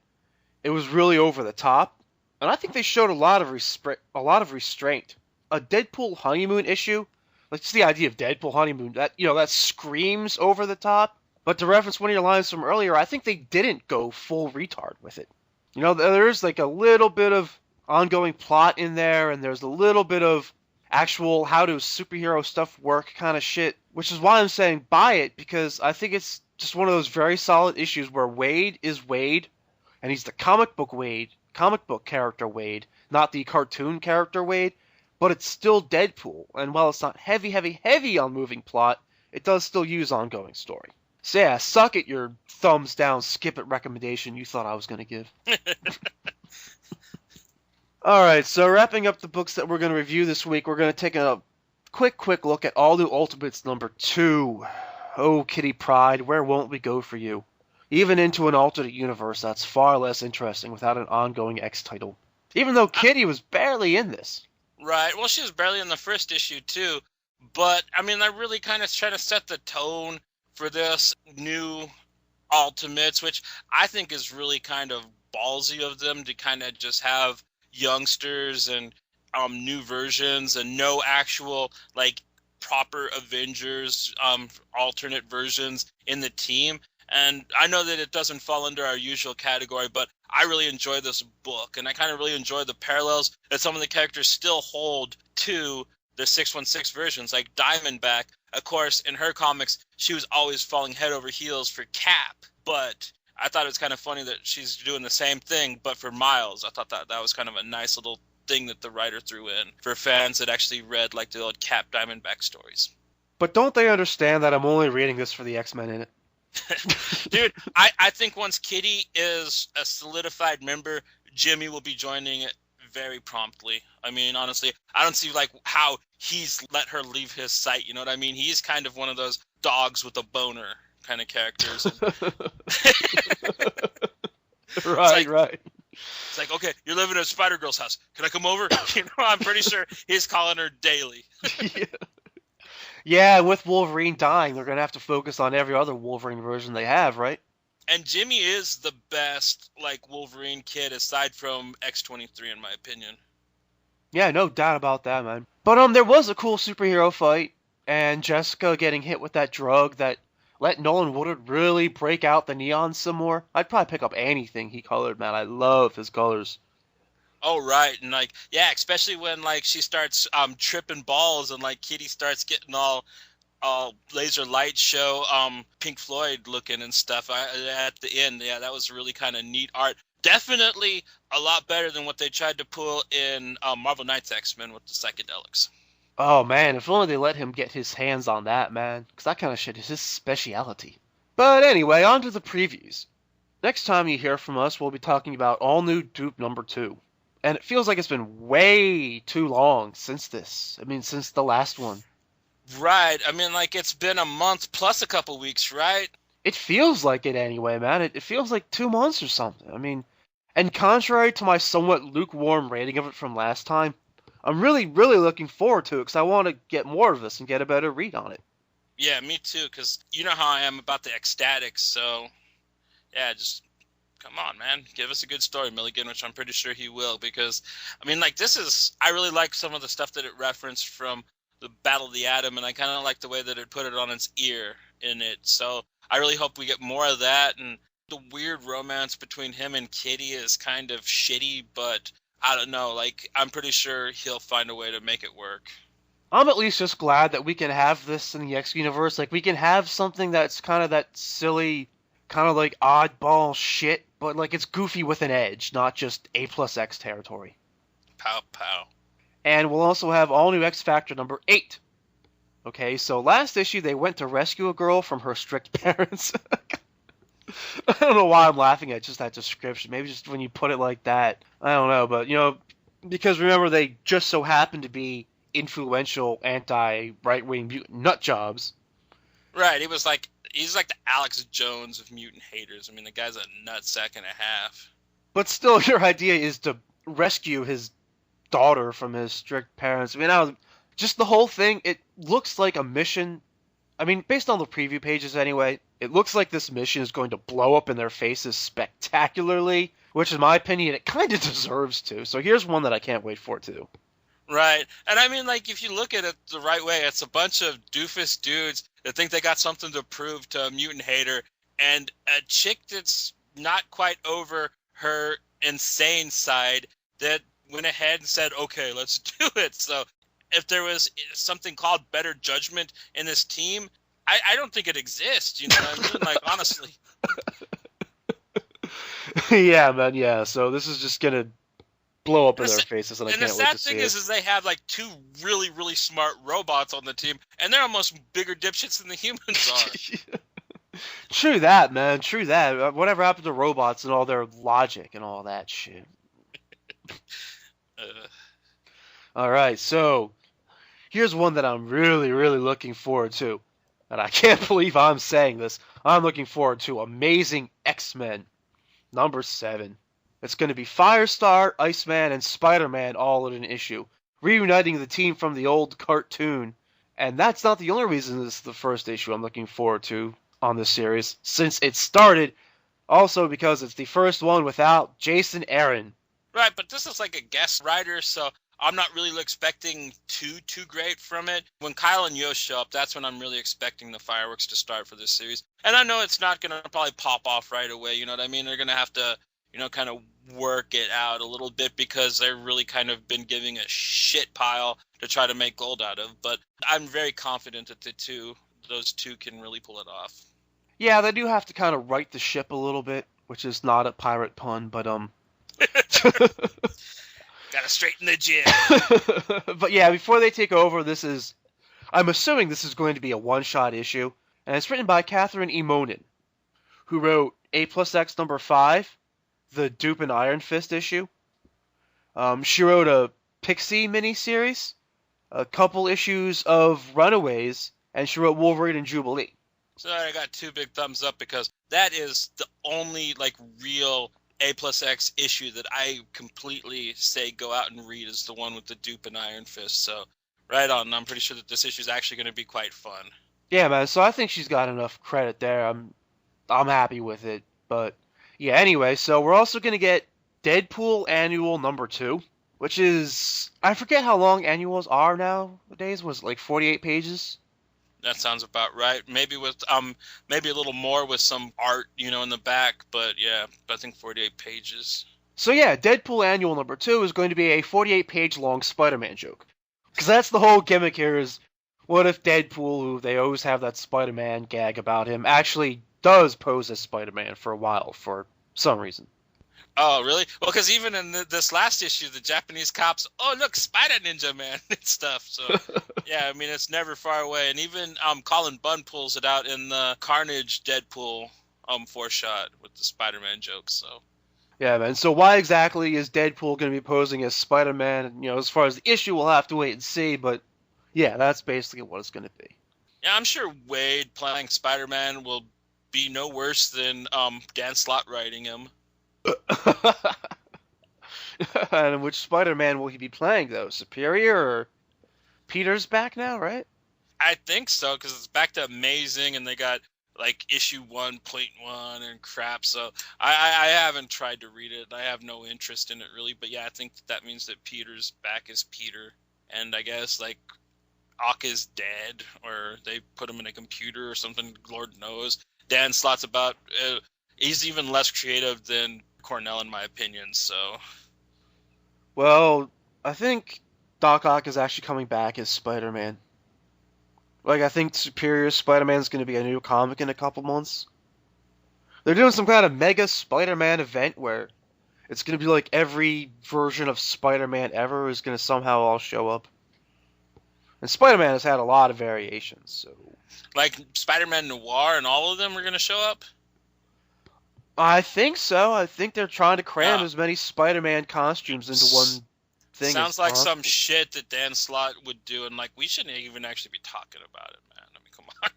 Speaker 1: it was really over the top, and I think they showed a lot of restraint. A Deadpool honeymoon issue, like just the idea of Deadpool honeymoon, that screams over the top. But to reference one of your lines from earlier, I think they didn't go full retard with it. You know, there's like a little bit of ongoing plot in there, and there's a little bit of actual how does superhero stuff work kind of shit, which is why I'm saying buy it, because I think it's just one of those very solid issues where Wade is Wade, and he's the comic book character Wade, not the cartoon character Wade, but it's still Deadpool, and while it's not heavy on moving plot, it does still use ongoing story. So yeah, suck it your thumbs down, skip it recommendation you thought I was going to give. Alright, so wrapping up the books that we're going to review this week, we're going to take a quick look at All New Ultimates number 2. Oh, Kitty Pryde, where won't we go for you? Even into an alternate universe that's far less interesting without an ongoing X title. Even though Kitty was barely in this.
Speaker 2: Right, well, she was barely in the first issue, too. But, I mean, they're really kind of trying to set the tone for this new Ultimates, which I think is really kind of ballsy of them to kind of just have youngsters and new versions and no actual like proper Avengers alternate versions in the team. And I know that it doesn't fall under our usual category, but I really enjoy this book, and I kind of really enjoy the parallels that some of the characters still hold to the 616 versions, like Diamondback. Of course, in her comics, she was always falling head over heels for Cap, but I thought it was kind of funny that she's doing the same thing, but for Miles. I thought that was kind of a nice little thing that the writer threw in for fans that actually read like the old Cap Diamondback stories.
Speaker 1: But don't they understand that I'm only reading this for the X-Men in it?
Speaker 2: Dude, I think once Kitty is a solidified member, Jimmy will be joining it very promptly. I mean, honestly, I don't see like how he's let her leave his sight. You know what I mean? He's kind of one of those dogs with a boner kind of characters.
Speaker 1: Right, right.
Speaker 2: It's like, okay, you're living at Spider-Girl's house. Can I come over? You know, I'm pretty sure he's calling her daily.
Speaker 1: Yeah, with Wolverine dying, they're going to have to focus on every other Wolverine version they have, right?
Speaker 2: And Jimmy is the best, like, Wolverine kid aside from X-23, in my opinion.
Speaker 1: Yeah, no doubt about that, man. But there was a cool superhero fight, and Jessica getting hit with that drug that let Nolan Woodard really break out the neon some more. I'd probably pick up anything he colored, man. I love his colors.
Speaker 2: Oh, right. And, like, yeah, especially when, like, she starts tripping balls and, like, Kitty starts getting all laser light show Pink Floyd looking and stuff at the end. Yeah, that was really kind of neat art. Definitely a lot better than what they tried to pull in Marvel Knights X-Men with the psychedelics.
Speaker 1: Oh, man, if only they let him get his hands on that, man. Because that kind of shit is his speciality. But anyway, on to the previews. Next time you hear from us, we'll be talking about all new Dupe number 2. And it feels like it's been way too long since this. I mean, since the last one.
Speaker 2: Right. I mean, like, it's been a month plus a couple weeks, right?
Speaker 1: It feels like it anyway, man. It feels like 2 months or something. I mean, and contrary to my somewhat lukewarm rating of it from last time, I'm really, really looking forward to it because I want to get more of this and get a better read on it.
Speaker 2: Yeah, me too, because you know how I am about the ecstatics, so yeah, just come on, man. Give us a good story, Milligan, which I'm pretty sure he will, because, I mean, like, I really like some of the stuff that it referenced from the Battle of the Atom, and I kind of like the way that it put it on its ear in it, so I really hope we get more of that, and the weird romance between him and Kitty is kind of shitty, but I don't know, like, I'm pretty sure he'll find a way to make it work.
Speaker 1: I'm at least just glad that we can have this in the X universe. Like, we can have something that's kind of that silly, kind of like oddball shit, but like it's goofy with an edge, not just A+X territory.
Speaker 2: Pow, pow.
Speaker 1: And we'll also have all new X Factor number 8. Okay, so last issue they went to rescue a girl from her strict parents. I don't know why I'm laughing at just that description. Maybe just when you put it like that. I don't know, but, you know, because remember they just so happen to be influential anti-right-wing mutant nut jobs.
Speaker 2: Right, he's like the Alex Jones of mutant haters. I mean, the guy's a nutsack and a half.
Speaker 1: But still, your idea is to rescue his daughter from his strict parents. I mean, just the whole thing, it looks like a mission. I mean, based on the preview pages anyway, it looks like this mission is going to blow up in their faces spectacularly, which in my opinion, it kind of deserves to. So here's one that I can't wait for, too.
Speaker 2: Right. And I mean, like, if you look at it the right way, it's a bunch of doofus dudes that think they got something to prove to a mutant hater, and a chick that's not quite over her insane side that went ahead and said, okay, let's do it. So if there was something called better judgment in this team, I don't think it exists, you know what I mean? Like, honestly.
Speaker 1: Yeah, man, yeah. So this is just going to blow up in their faces, and I can't wait to see it.
Speaker 2: And the sad thing is they have, like, 2 really, really smart robots on the team, and they're almost bigger dipshits than the humans are.
Speaker 1: True that, man. True that. Whatever happened to robots and all their logic and all that shit? All right, so here's one that I'm really, really looking forward to. And I can't believe I'm saying this. I'm looking forward to Amazing X-Men number 7. It's going to be Firestar, Iceman, and Spider-Man all in an issue, reuniting the team from the old cartoon. And that's not the only reason this is the first issue I'm looking forward to on this series, since it started, also because it's the first one without Jason Aaron.
Speaker 2: Right, but this is like a guest writer, so I'm not really expecting too great from it. When Kyle and Yosh show up, that's when I'm really expecting the fireworks to start for this series. And I know it's not going to probably pop off right away, you know what I mean? They're going to have to, you know, kind of work it out a little bit because they've really kind of been giving a shit pile to try to make gold out of. But I'm very confident that those two can really pull it off.
Speaker 1: Yeah, they do have to kind of right the ship a little bit, which is not a pirate pun, but
Speaker 2: Gotta straighten the jib.
Speaker 1: But yeah, before they take over, I'm assuming this is going to be a one-shot issue, and it's written by Catherine E. Monin, who wrote A+X number 5, the Dupe and Iron Fist issue. She wrote a Pixie miniseries, a couple issues of Runaways, and she wrote Wolverine and Jubilee.
Speaker 2: So I got 2 big thumbs up because that is the only like real A+X issue that I completely say go out and read is the one with the dupe and Iron Fist. So right on. I'm pretty sure that this issue is actually going to be quite fun.
Speaker 1: Yeah, man. So I think she's got enough credit there. I'm happy with it. But yeah, anyway, so we're also gonna get Deadpool Annual #2, which is I forget how long annuals are nowadays. Was it like 48 pages?
Speaker 2: That sounds about right. Maybe with maybe a little more with some art, in the back, but yeah, I think 48 pages.
Speaker 1: So yeah, Deadpool Annual #2 is going to be a 48-page long Spider-Man joke. Because that's the whole gimmick here is, what if Deadpool, who they always have that Spider-Man gag about him, actually does pose as Spider-Man for a while for some reason.
Speaker 2: Oh, really? Well, because even in this last issue, the Japanese cops, oh, look, Spider Ninja, man, and stuff. So, yeah, I mean, it's never far away. And even Colin Bunn pulls it out in the Carnage Deadpool 4-shot with the Spider-Man jokes, so.
Speaker 1: Yeah, man. So why exactly is Deadpool going to be posing as Spider-Man? As far as the issue, we'll have to wait and see, but yeah, that's basically what it's going to be.
Speaker 2: Yeah, I'm sure Wade playing Spider-Man will be no worse than Dan Slott writing him.
Speaker 1: And which Spider-Man will he be playing, though? Superior or Peter's back now, right?
Speaker 2: I think so, because it's back to Amazing, and they got, like, issue 1.1 and crap, so I haven't tried to read it. I have no interest in it, really, but yeah, I think that means that Peter's back as Peter, and I guess, like, Aka's dead, or they put him in a computer or something, Lord knows. Dan Slott's about, he's even less creative than Cornell, in my opinion, so.
Speaker 1: Well, I think Doc Ock is actually coming back as Spider-Man. Like, I think Superior Spider-Man's going to be a new comic in a couple months. They're doing some kind of mega Spider-Man event where it's going to be like every version of Spider-Man ever is going to somehow all show up. And Spider-Man has had a lot of variations, so.
Speaker 2: Like Spider-Man Noir and all of them are going to show up?
Speaker 1: I think so. I think they're trying to cram as many Spider-Man costumes into one thing.
Speaker 2: Sounds like some shit that Dan Slott would do, and like we shouldn't even actually be talking about it, man. I mean, come on.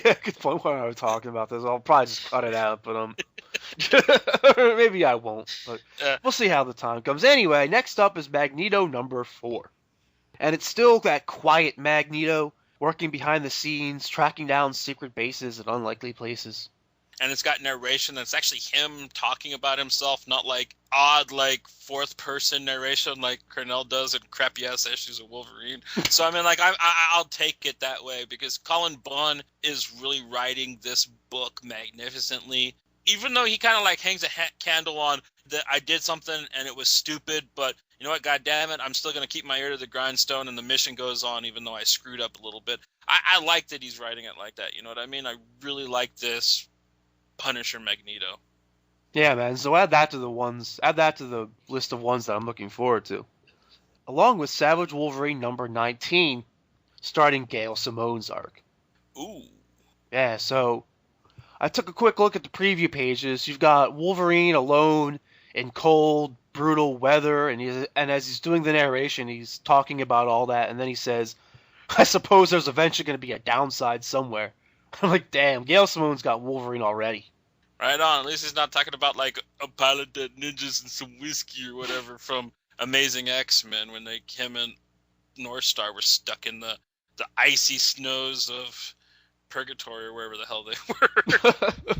Speaker 1: Yeah, good point. When I was talking about this, I'll probably just cut it out, but maybe I won't. But we'll see how the time comes. Anyway, next up is Magneto #4, and it's still that quiet Magneto working behind the scenes, tracking down secret bases at unlikely places.
Speaker 2: And it's got narration that's actually him talking about himself, not like odd, like fourth person narration like Cornell does in crappy ass issues of Wolverine. So I mean, like I'll take it that way because Colin Bunn is really writing this book magnificently. Even though he kind of like hangs a candle on that I did something and it was stupid, but you know what? God damn it, I'm still gonna keep my ear to the grindstone and the mission goes on, even though I screwed up a little bit. I like that he's writing it like that. You know what I mean? I really like this Punisher Magneto.
Speaker 1: Yeah, man. So add that to the list of ones that I'm looking forward to. Along with Savage Wolverine #19, starting Gail Simone's arc.
Speaker 2: Ooh.
Speaker 1: Yeah, so I took a quick look at the preview pages. You've got Wolverine alone in cold, brutal weather, and as he's doing the narration, he's talking about all that, and then he says, I suppose there's eventually going to be a downside somewhere. I'm like, damn, Gail Simone's got Wolverine already.
Speaker 2: Right on. At least he's not talking about like a pile of dead ninjas and some whiskey or whatever from Amazing X-Men when him and North Star were stuck in the icy snows of Purgatory or wherever the hell they were.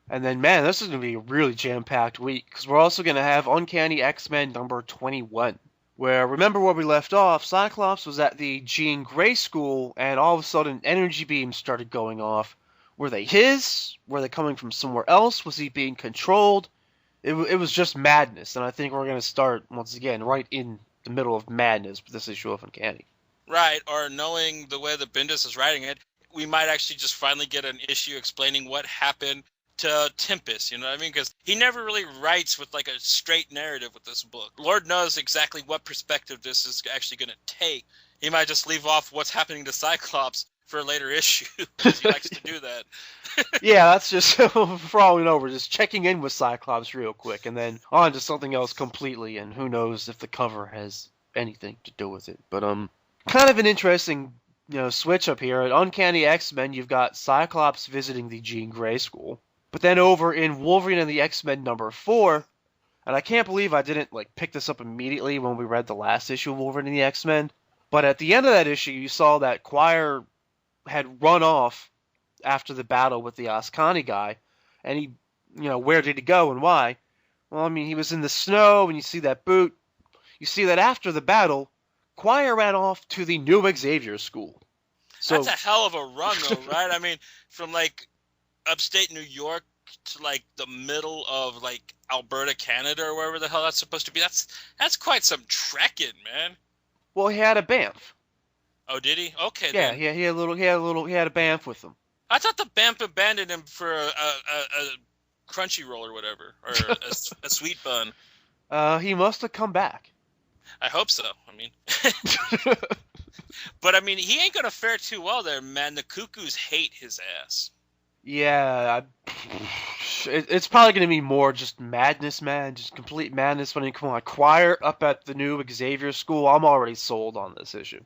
Speaker 1: And then, man, this is going to be a really jam-packed week because we're also going to have Uncanny X-Men #21. Where, remember where we left off, Cyclops was at the Jean Grey school, and all of a sudden energy beams started going off. Were they his? Were they coming from somewhere else? Was he being controlled? It was just madness, and I think we're going to start, once again, right in the middle of madness with this issue of Uncanny.
Speaker 2: Right, or knowing the way that Bendis is writing it, we might actually just finally get an issue explaining what happened to Tempest, you know what I mean? Because he never really writes with like a straight narrative with this book. Lord knows exactly what perspective this is actually going to take. He might just leave off what's happening to Cyclops for a later issue because he likes to do that.
Speaker 1: Yeah, that's just, for all we know, we're just checking in with Cyclops real quick and then on to something else completely, and who knows if the cover has anything to do with it. But, kind of an interesting, switch up here. At Uncanny X-Men, you've got Cyclops visiting the Jean Grey school. But then over in Wolverine and the X-Men #4, and I can't believe I didn't, pick this up immediately when we read the last issue of Wolverine and the X-Men, but at the end of that issue, you saw that Quire had run off after the battle with the Ascani guy, and he, where did he go and why? Well, I mean, he was in the snow, and you see that boot. You see that after the battle, Quire ran off to the New Xavier School. So,
Speaker 2: that's a hell of a run, though, right? I mean, from, upstate New York to, the middle of, Alberta, Canada, or wherever the hell that's supposed to be. That's quite some trekking, man.
Speaker 1: Well, he had a Banff.
Speaker 2: Oh, did he? Okay,
Speaker 1: yeah,
Speaker 2: then.
Speaker 1: Yeah, he had a Banff with him.
Speaker 2: I thought the Banff abandoned him for a crunchy roll or whatever, or a sweet bun.
Speaker 1: He must have come back.
Speaker 2: I hope so. I mean, but I mean, he ain't gonna fare too well there, man. The Cuckoos hate his ass.
Speaker 1: Yeah, it's probably gonna be more just madness, man. Just complete madness when you come on. Quire up at the New Xavier School. I'm already sold on this issue.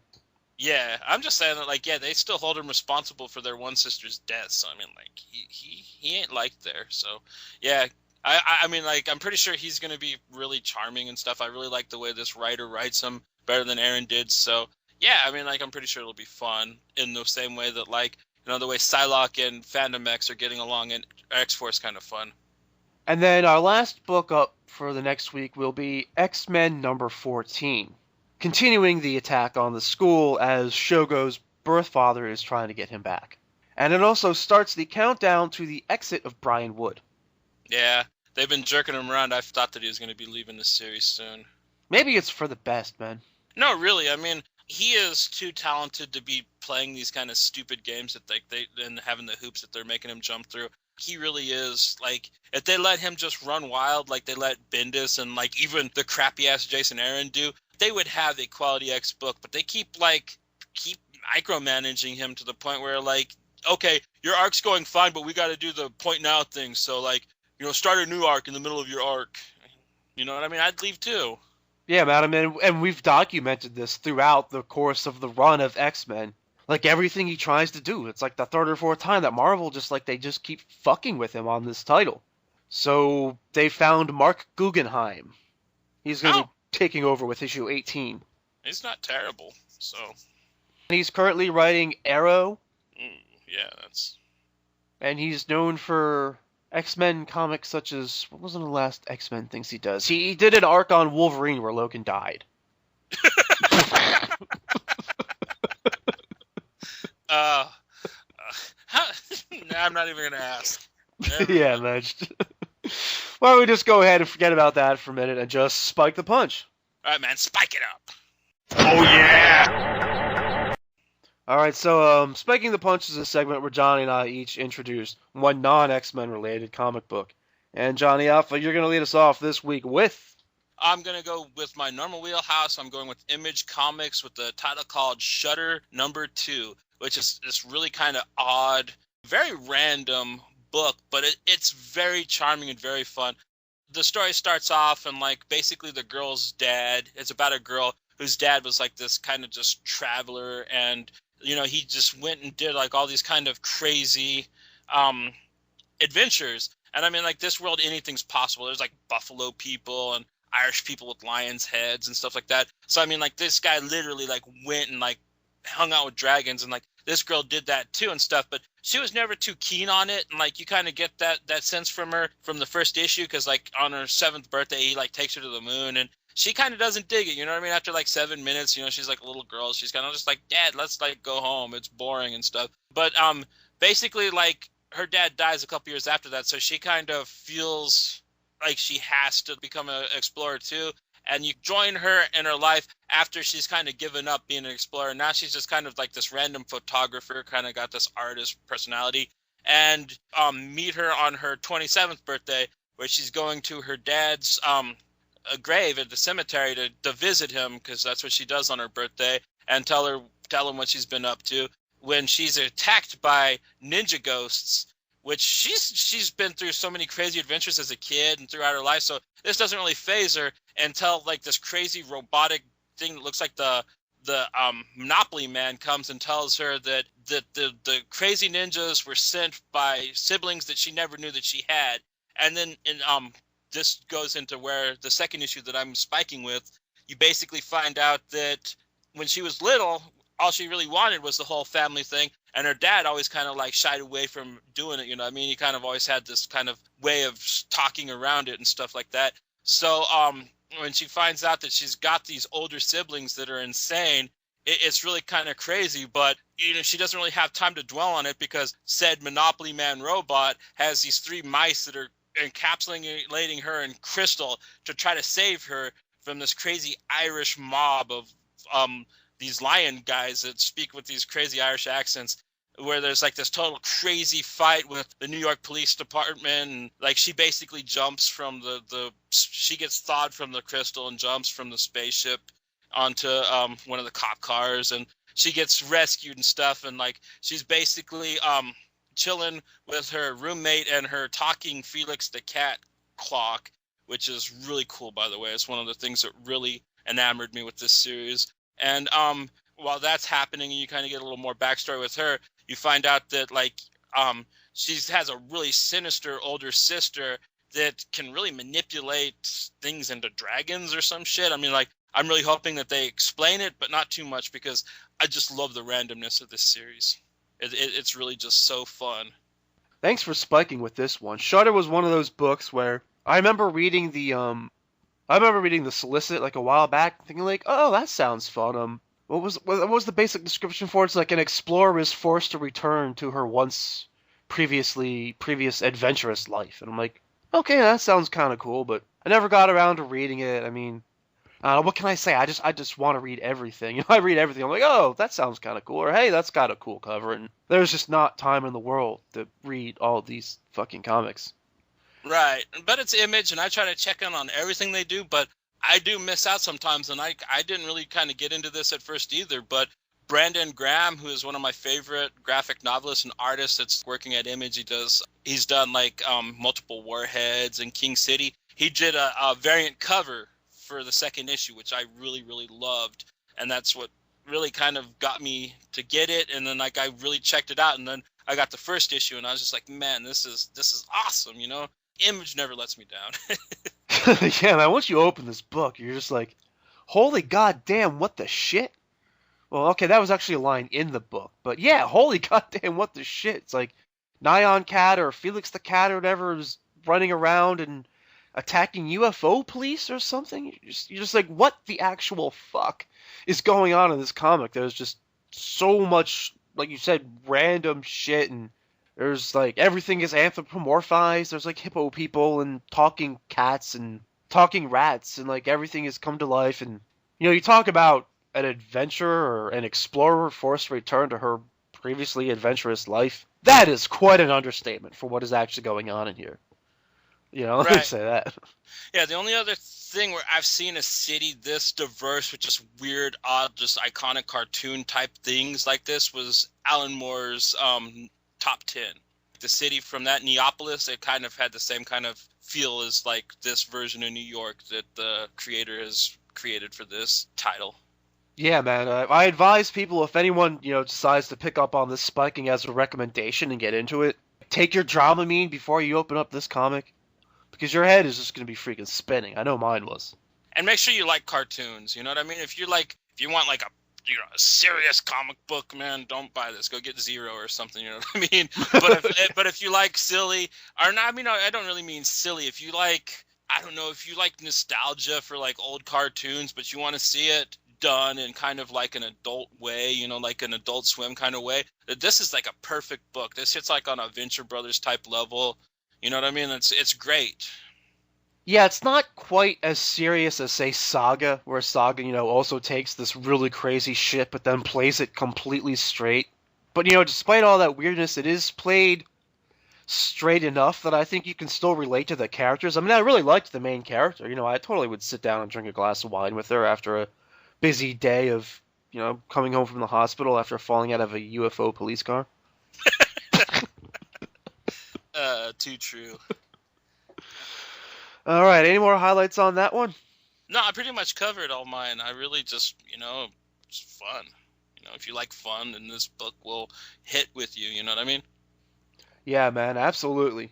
Speaker 2: Yeah, I'm just saying that, they still hold him responsible for their one sister's death. So I mean, he ain't liked there. So yeah, I mean, I'm pretty sure he's gonna be really charming and stuff. I really like the way this writer writes him better than Aaron did. So yeah, I mean, I'm pretty sure it'll be fun in the same way that the way Psylocke and Phantom X are getting along in X-Force kind of fun.
Speaker 1: And then our last book up for the next week will be X-Men #14. Continuing the attack on the school as Shogo's birth father is trying to get him back. And it also starts the countdown to the exit of Brian Wood.
Speaker 2: Yeah, they've been jerking him around. I thought that he was going to be leaving the series soon.
Speaker 1: Maybe it's for the best, man.
Speaker 2: No, really. I mean, he is too talented to be playing these kind of stupid games that and having the hoops that they're making him jump through. He really is, if they let him just run wild like they let Bendis and, even the crappy-ass Jason Aaron do, they would have a Quality X book, but they keep micromanaging him to the point where, okay, your arc's going fine, but we got to do the point now thing, so, start a new arc in the middle of your arc. You know what I mean? I'd leave, too.
Speaker 1: Yeah, madam, and we've documented this throughout the course of the run of X-Men. Everything he tries to do, it's the third or fourth time that Marvel they just keep fucking with him on this title. So they found Mark Guggenheim. He's going to be taking over with issue 18.
Speaker 2: He's not terrible, so.
Speaker 1: He's currently writing Arrow.
Speaker 2: Yeah, that's.
Speaker 1: And he's known for X-Men comics such as, what was one of the last X-Men things he does? He did an arc on Wolverine where Logan died.
Speaker 2: I'm not even going to ask.
Speaker 1: Yeah, man. Why don't we just go ahead and forget about that for a minute and just spike the punch?
Speaker 2: All right, man, spike it up.
Speaker 3: Oh, yeah!
Speaker 1: Alright, so Spiking the Punch is a segment where Johnny and I each introduce one non-X-Men related comic book. And Johnny Alpha, you're going to lead us off this week with...
Speaker 2: I'm going to go with my normal wheelhouse. I'm going with Image Comics with the title called Shudder #2, which is this really kind of odd, very random book, but it's very charming and very fun. The story starts off and basically the girl's dad, it's about a girl whose dad was this kind of just traveler, and he just went and did all these kind of crazy adventures. And I mean, this world, anything's possible. There's buffalo people and Irish people with lions' heads and stuff like that. So I mean, this guy literally went and hung out with dragons, and this girl did that too and stuff, but she was never too keen on it, and you kind of get that sense from her from the first issue, because on her 7th birthday he takes her to the moon, and she kind of doesn't dig it, you know what I mean? After 7 minutes, she's a little girl, she's kind of just Dad, let's go home, it's boring and stuff. But basically her dad dies a couple years after that, so she kind of feels she has to become an explorer too. And you join her in her life after she's kind of given up being an explorer. Now she's just kind of this random photographer, kind of got this artist personality. And meet her on her 27th birthday, where she's going to her dad's grave at the cemetery to visit him, because that's what she does on her birthday, and tell him what she's been up to. when she's attacked by ninja ghosts, which she's been through so many crazy adventures as a kid and throughout her life, so this doesn't really phase her until like this crazy robotic thing that looks like the Monopoly Man comes and tells her that the crazy ninjas were sent by siblings that she never knew that she had. And then this goes into where the second issue that I'm spiking with, you basically find out that when she was little, all she really wanted was the whole family thing, and her dad always kind of like shied away from doing it, you know what I mean? He kind of always had this kind of way of talking around it and stuff like that. So when she finds out that she's got these older siblings that are insane, it's really kind of crazy, but you know, she doesn't really have time to dwell on it because said Monopoly Man robot has these 3 mice that are encapsulating her in crystal to try to save her from this crazy Irish mob of these lion guys that speak with these crazy Irish accents, where there's like this total crazy fight with the New York Police Department, and like she basically jumps from she gets thawed from the crystal and jumps from the spaceship onto one of the cop cars, and she gets rescued and stuff, and like she's basically chilling with her roommate and her talking Felix the cat clock, which is really cool, by the way. It's one of the things that really enamored me with this series. And while that's happening and you kind of get a little more backstory with her, you find out that like she has a really sinister older sister that can really manipulate things into dragons or some shit. I mean, like, I'm really hoping that they explain it, but not too much, because I just love the randomness of this series. It's really just so fun.
Speaker 1: Thanks for spiking with this one. Shudder was one of those books where I remember reading the solicit like a while back, thinking like, oh, that sounds fun. What was the basic description for it? It's like an explorer is forced to return to her previous adventurous life, and I'm like, okay, that sounds kind of cool, but I never got around to reading it. I mean, what can I say? I just want to read everything. You know, I read everything. I'm like, oh, that sounds kind of cool, or hey, that's got a cool cover, and there's just not time in the world to read all these fucking comics.
Speaker 2: Right, but it's Image, and I try to check in on everything they do, but I do miss out sometimes, and I didn't really kind of get into this at first either, but Brandon Graham, who is one of my favorite graphic novelists and artists that's working at Image, he's done like multiple Warheads and King City. He did a variant cover for the second issue, which I really, really loved, and that's what really kind of got me to get it. And then like I really checked it out, and then I got the first issue, and I was just like, man, this is awesome, you know. Image never lets me down.
Speaker 1: Yeah, man, once you open this book, you're just like, holy goddamn, what the shit? Well, okay, that was actually a line in the book, but yeah, holy goddamn, what the shit? It's like Nyan Cat or Felix the Cat or whatever is running around and attacking UFO police or something. You're just like, what the actual fuck is going on in this comic? There's just so much, like you said, random shit, and there's like everything is anthropomorphized. There's like hippo people and talking cats and talking rats, and like everything has come to life. And you know, you talk about an adventurer or an explorer forced to return to her previously adventurous life. That is quite an understatement for what is actually going on in here. You know, let me say that.
Speaker 2: Yeah, the only other thing where I've seen a city this diverse with just weird, odd, just iconic cartoon type things like this was Alan Moore's Top 10. The city from that, Neapolis, it kind of had the same kind of feel as like this version of New York that the creator has created for this title.
Speaker 1: Yeah, man. I advise people, if anyone, you know, decides to pick up on this spiking as a recommendation and get into it, take your Dramamine before you open up this comic, because your head is just going to be freaking spinning. I know mine was. And
Speaker 2: make sure you like cartoons, you know what I mean? If you want like a serious comic book, man, don't buy this. Go get Zero or something, you know what I mean? But if you like silly, or not, I mean, I don't really mean silly. If you like, I don't know, if you like nostalgia for like old cartoons, but you want to see it done in kind of like an adult way, you know, like an Adult Swim kind of way, this is like a perfect book. This hits like on a Venture Brothers type level. You know what I mean? It's great.
Speaker 1: Yeah, it's not quite as serious as, say, Saga, where Saga, you know, also takes this really crazy shit, but then plays it completely straight. But, you know, despite all that weirdness, it is played straight enough that I think you can still relate to the characters. I mean, I really liked the main character. You know, I totally would sit down and drink a glass of wine with her after a busy day of coming home from the hospital after falling out of a UFO police car.
Speaker 2: Too true.
Speaker 1: All right, any more highlights on that one?
Speaker 2: No, I pretty much covered all mine. I really just, it's fun. If you like fun, then this book will hit with you. You know what I mean?
Speaker 1: Yeah, man, absolutely.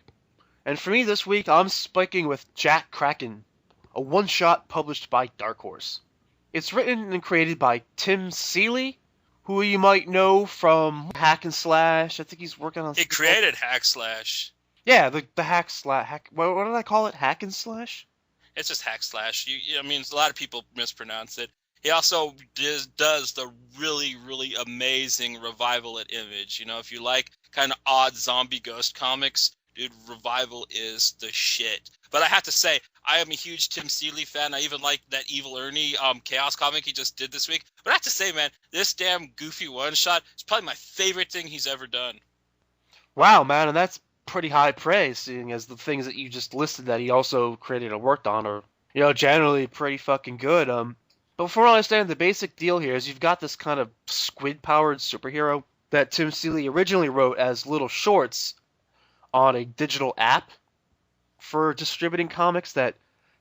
Speaker 1: And for me this week, I'm spiking with Jack Kraken, a one-shot published by Dark Horse. It's written and created by Tim Seeley, who you might know from Hack and Slash. I think he's working on...
Speaker 2: He created Hack Slash.
Speaker 1: Yeah, the Hack Slash... What did I call it? Hack and Slash?
Speaker 2: It's just Hack Slash. A lot of people mispronounce it. He also does the really, really amazing Revival at Image. If you like kind of odd zombie ghost comics, dude, Revival is the shit. But I have to say, I am a huge Tim Seeley fan. I even like that Evil Ernie Chaos comic he just did this week. But I have to say, man, this damn goofy one-shot is probably my favorite thing he's ever done. Wow,
Speaker 1: man, and that's pretty high praise, seeing as the things that you just listed that he also created and worked on are, generally pretty fucking good. But from what I understand, the basic deal here is you've got this kind of squid-powered superhero that Tim Seeley originally wrote as little shorts on a digital app for distributing comics that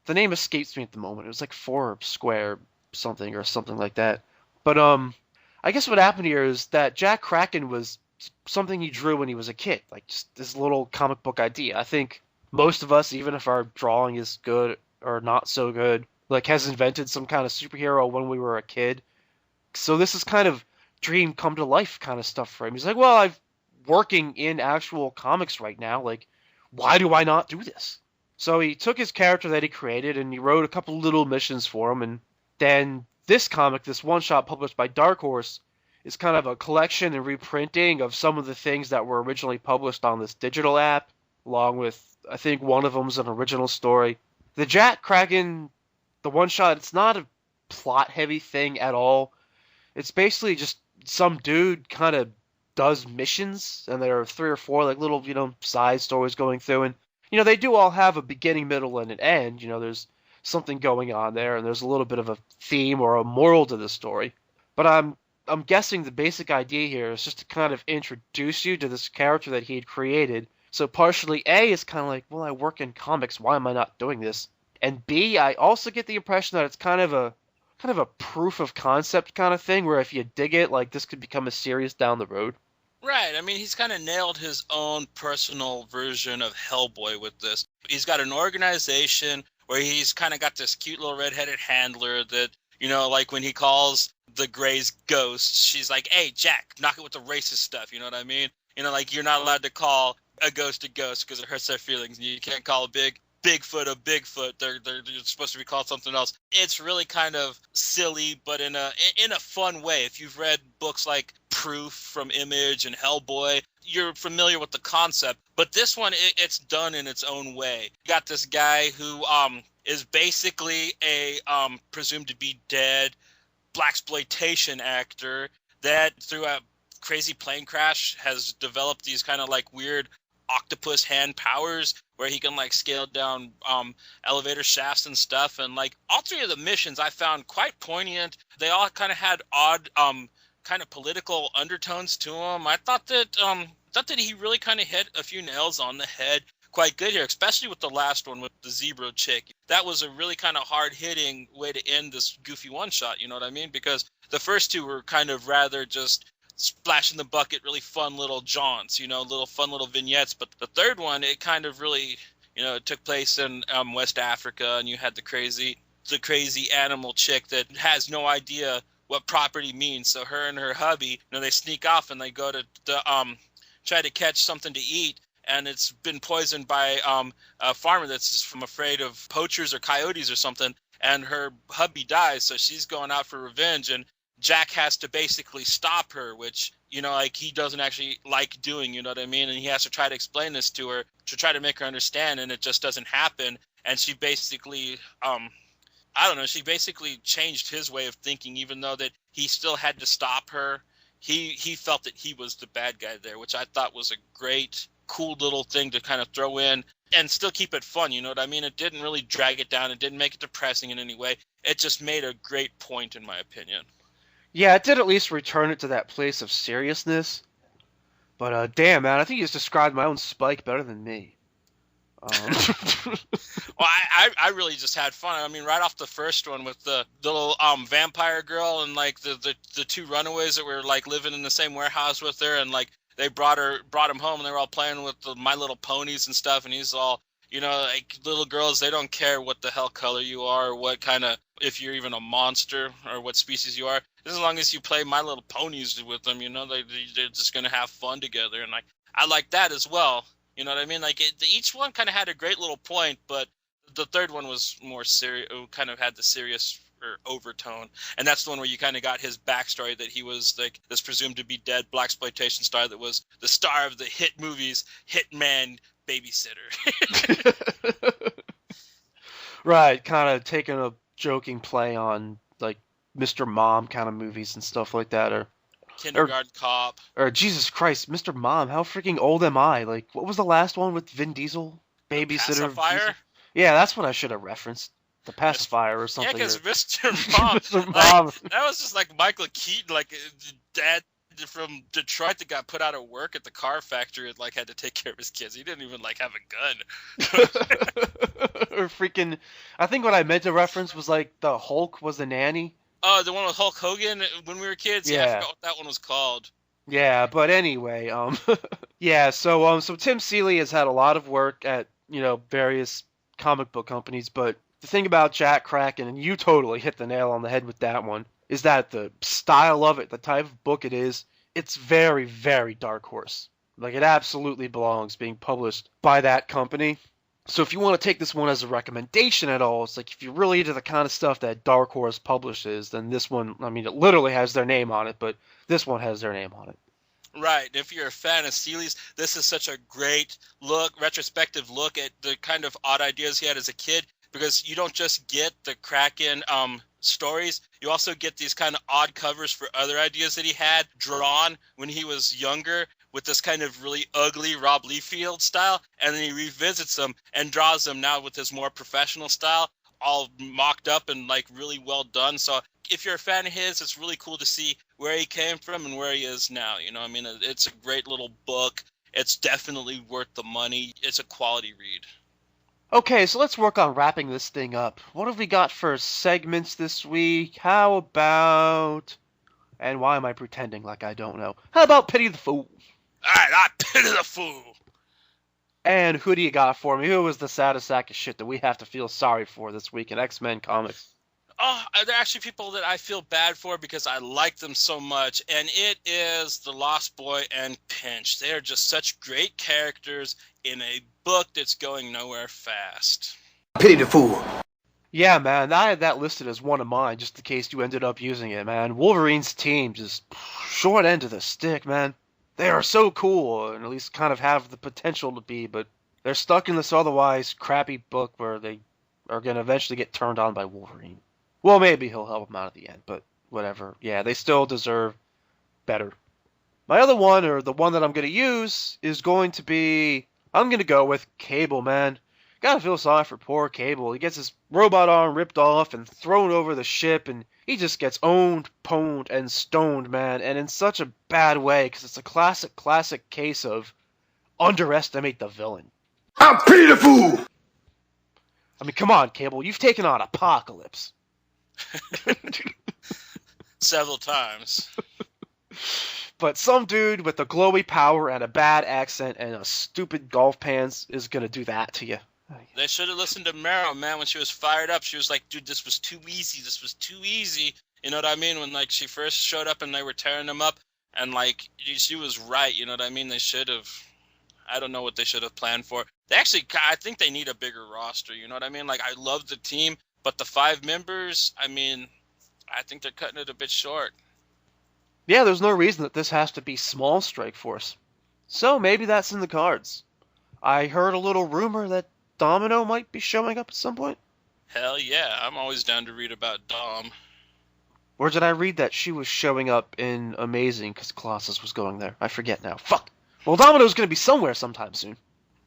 Speaker 1: the name escapes me at the moment. It was like Four Square something or something like that. But I guess what happened here is that Jack Kraken was something he drew when he was a kid, like just this little comic book idea. I think most of us, even if our drawing is good or not so good, has invented some kind of superhero when we were a kid. So this is kind of dream come to life kind of stuff for him. He's like, well, I'm working in actual comics right now. Why do I not do this? So he took his character that he created and he wrote a couple little missions for him. And then this comic, this one-shot published by Dark Horse, is kind of a collection and reprinting of some of the things that were originally published on this digital app, along with, I think one of them's an original story. The Jack Kraken, the one-shot, it's not a plot-heavy thing at all. It's basically just some dude kind of does missions, and there are 3 or 4 little, side stories going through, and, they do all have a beginning, middle, and an end. There's something going on there, and there's a little bit of a theme or a moral to the story. But I'm guessing the basic idea here is just to kind of introduce you to this character that he had created. So partially A is kind of like, well, I work in comics, why am I not doing this? And B, I also get the impression that it's kind of a proof of concept kind of thing, where if you dig it, this could become a series down the road.
Speaker 2: Right. I mean, he's kind of nailed his own personal version of Hellboy with this. He's got an organization where he's kind of got this cute little redheaded handler that, when he calls the Grey's ghost, she's like, hey, Jack, knock it with the racist stuff. You know what I mean? You're not allowed to call a ghost because it hurts their feelings. You can't call a Bigfoot a Bigfoot. They're supposed to be called something else. It's really kind of silly, but in a fun way. If you've read books like Proof from Image and Hellboy, you're familiar with the concept. But this one, it's done in its own way. You got this guy who is basically a presumed to be dead blaxploitation actor that through a crazy plane crash has developed these kind of weird octopus hand powers where he can scale down elevator shafts and stuff. And all 3 of the missions I found quite poignant. They all kind of had odd kind of political undertones to them. I thought that he really kind of hit a few nails on the head quite good here, especially with the last one with the zebra chick. That was a really kind of hard-hitting way to end this goofy one-shot, you know what I mean? Because the first 2 were kind of rather just splash in the bucket, really fun little jaunts, little fun little vignettes. But the third one, it kind of really, it took place in West Africa, and you had the crazy animal chick that has no idea what property means. So her and her hubby, they sneak off and they go to try to catch something to eat. And it's been poisoned by a farmer that's from afraid of poachers or coyotes or something. And her hubby dies, so she's going out for revenge. And Jack has to basically stop her, which, he doesn't actually like doing, you know what I mean? And he has to try to explain this to her to try to make her understand, and it just doesn't happen. And she basically, she basically changed his way of thinking, even though that he still had to stop her. He felt that he was the bad guy there, which I thought was a great, cool little thing to kind of throw in and still keep it fun, you know what I mean? It didn't really drag it down. It didn't make it depressing in any way. It just made a great point, in my opinion.
Speaker 1: Yeah, it did at least return it to that place of seriousness. But damn, man, I think you just described my own Spike better than me.
Speaker 2: Well, I really just had fun. I mean, right off the first one with the little vampire girl and like the two runaways that were like living in the same warehouse with her, and like they brought him home, and they were all playing with the My Little Ponies and stuff, and he's all, you know, like little girls, they don't care what the hell color you are, or what kind of, if you're even a monster or what species you are, as long as you play My Little Ponies with them, you know, they're just gonna have fun together, and like I like that as well. You know what I mean? Like each one kind of had a great little point, but the third one was more serious, kind of had the serious overtone, and that's the one where you kind of got his backstory, that he was like this presumed to be dead blaxploitation star that was the star of the hit movies Hitman Babysitter.
Speaker 1: Right, kind of taking a joking play on like Mr. Mom kind of movies and stuff like that, or
Speaker 2: Kindergarten Cop.
Speaker 1: Or Jesus Christ, Mr. Mom, how freaking old am I? Like, what was the last one with Vin Diesel? Babysitter.
Speaker 2: Pacifier?
Speaker 1: Yeah, that's what I should have referenced. The Pacifier or something.
Speaker 2: Yeah, because Mr. Mom,
Speaker 1: Mr. Mom.
Speaker 2: Like, that was just like Michael Keaton, like dad from Detroit that got put out of work at the car factory and like had to take care of his kids. He didn't even like have a gun.
Speaker 1: Or freaking, I think what I meant to reference was like the Hulk was the nanny.
Speaker 2: Oh, the one with Hulk Hogan when we were kids? Yeah, I forgot what that one was called.
Speaker 1: Yeah, but anyway, yeah, so Tim Seeley has had a lot of work at, you know, various comic book companies, but the thing about Jack Kraken, and you totally hit the nail on the head with that one, is that the style of it, the type of book it is, it's very, very Dark Horse. Like, it absolutely belongs being published by that company. So if you want to take this one as a recommendation at all, it's like if you're really into the kind of stuff that Dark Horse publishes, then this one, I mean, it literally has their name on it, but this one has their name on it.
Speaker 2: Right. If you're a fan of Seeley's, this is such a great retrospective look at the kind of odd ideas he had as a kid, because you don't just get the Kraken stories, you also get these kind of odd covers for other ideas that he had drawn when he was younger, with this kind of really ugly Rob Liefeld style, and then he revisits them and draws them now with his more professional style, all mocked up and like really well done. So if you're a fan of his, it's really cool to see where he came from and where he is now. You know, I mean, it's a great little book. It's definitely worth the money. It's a quality read.
Speaker 1: Okay, so let's work on wrapping this thing up. What have we got for segments this week? How about... And why am I pretending like I don't know? How about Pity the Fool?
Speaker 2: Alright, I pity the fool.
Speaker 1: And who do you got for me? Who was the saddest sack of shit that we have to feel sorry for this week in X-Men comics?
Speaker 2: Oh, they're actually people that I feel bad for because I like them so much, and it is the Lost Boy and Pinch. They are just such great characters in a book that's going nowhere fast.
Speaker 3: Pity the fool.
Speaker 1: Yeah, man, I had that listed as one of mine, just in case you ended up using it, man. Wolverine's team just short end of the stick, man. They are so cool, and at least kind of have the potential to be, but they're stuck in this otherwise crappy book where they are going to eventually get turned on by Wolverine. Well, maybe he'll help them out at the end, but whatever. Yeah, they still deserve better. My other one, or the one that I'm going to use, is going to be... I'm going to go with Cable, man. Gotta feel sorry for poor Cable. He gets his robot arm ripped off and thrown over the ship, and he just gets owned, pwned, and stoned, man. And in such a bad way, because it's a classic case of underestimate the villain.
Speaker 3: I pity the fool!
Speaker 1: I mean, come on, Cable. You've taken on Apocalypse.
Speaker 2: Several times.
Speaker 1: But some dude with a glowy power and a bad accent and a stupid golf pants is gonna do that to you.
Speaker 2: They should have listened to Meryl, man, when she was fired up. She was like, dude, this was too easy. This was too easy. You know what I mean? When, like, she first showed up and they were tearing them up, and, like, she was right. You know what I mean? They should have... I don't know what they should have planned for. They actually... I think they need a bigger roster. You know what I mean? Like, I love the team, but the 5 members, I mean, I think they're cutting it a bit short.
Speaker 1: Yeah, there's no reason that this has to be small Strike Force. So maybe that's in the cards. I heard a little rumor that Domino might be showing up at some point.
Speaker 2: Hell yeah, I'm always down to read about Dom.
Speaker 1: Or did I read that she was showing up in Amazing because Colossus was going there? I forget now. Fuck! Well, Domino's going to be somewhere sometime soon.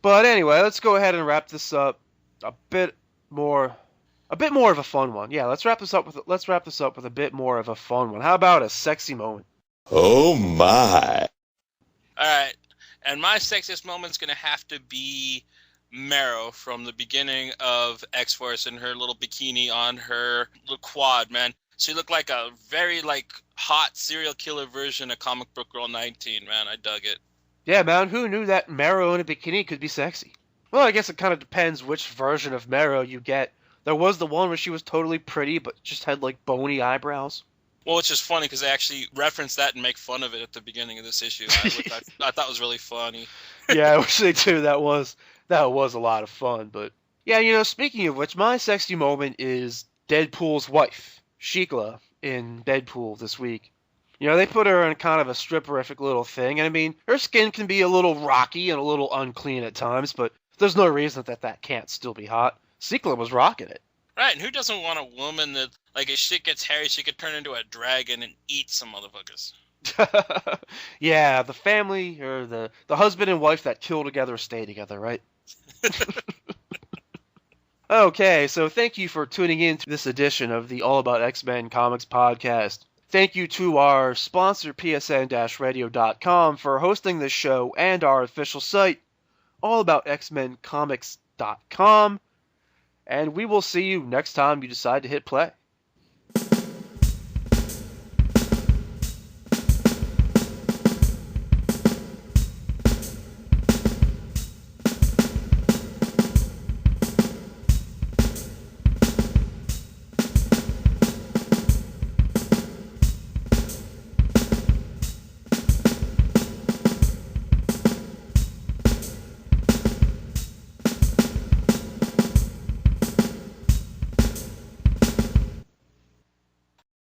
Speaker 1: But anyway, let's go ahead and wrap this up a bit more A bit more of a fun one. Yeah, let's wrap this up with a bit more of a fun one. How about a sexy moment?
Speaker 4: Oh my.
Speaker 2: All right, and my sexiest moment's gonna have to be Marrow from the beginning of X-Force in her little bikini on her little quad, man. She looked like a very hot serial killer version of Comic Book Girl 19, man. I dug it.
Speaker 1: Yeah, man, who knew that Marrow in a bikini could be sexy? Well, I guess it kind of depends which version of Marrow you get. There was the one where she was totally pretty, but just had, bony eyebrows.
Speaker 2: Well, it's just funny because they actually reference that and make fun of it at the beginning of this issue, which I thought was really funny.
Speaker 1: Yeah, I wish they do. That was a lot of fun. But yeah, speaking of which, my sexy moment is Deadpool's wife, Shikla, in Deadpool this week. They put her in kind of a stripperific little thing, and I mean, her skin can be a little rocky and a little unclean at times, but there's no reason that can't still be hot. Shikla was rocking it.
Speaker 2: Right, and who doesn't want a woman that, if shit gets hairy, she could turn into a dragon and eat some motherfuckers?
Speaker 1: Yeah, the family, or the husband and wife that kill together stay together, right? Okay, so thank you for tuning in to this edition of the All About X-Men Comics podcast. Thank you to our sponsor, psn-radio.com, for hosting this show and our official site, allaboutxmencomics.com. And we will see you next time you decide to hit play.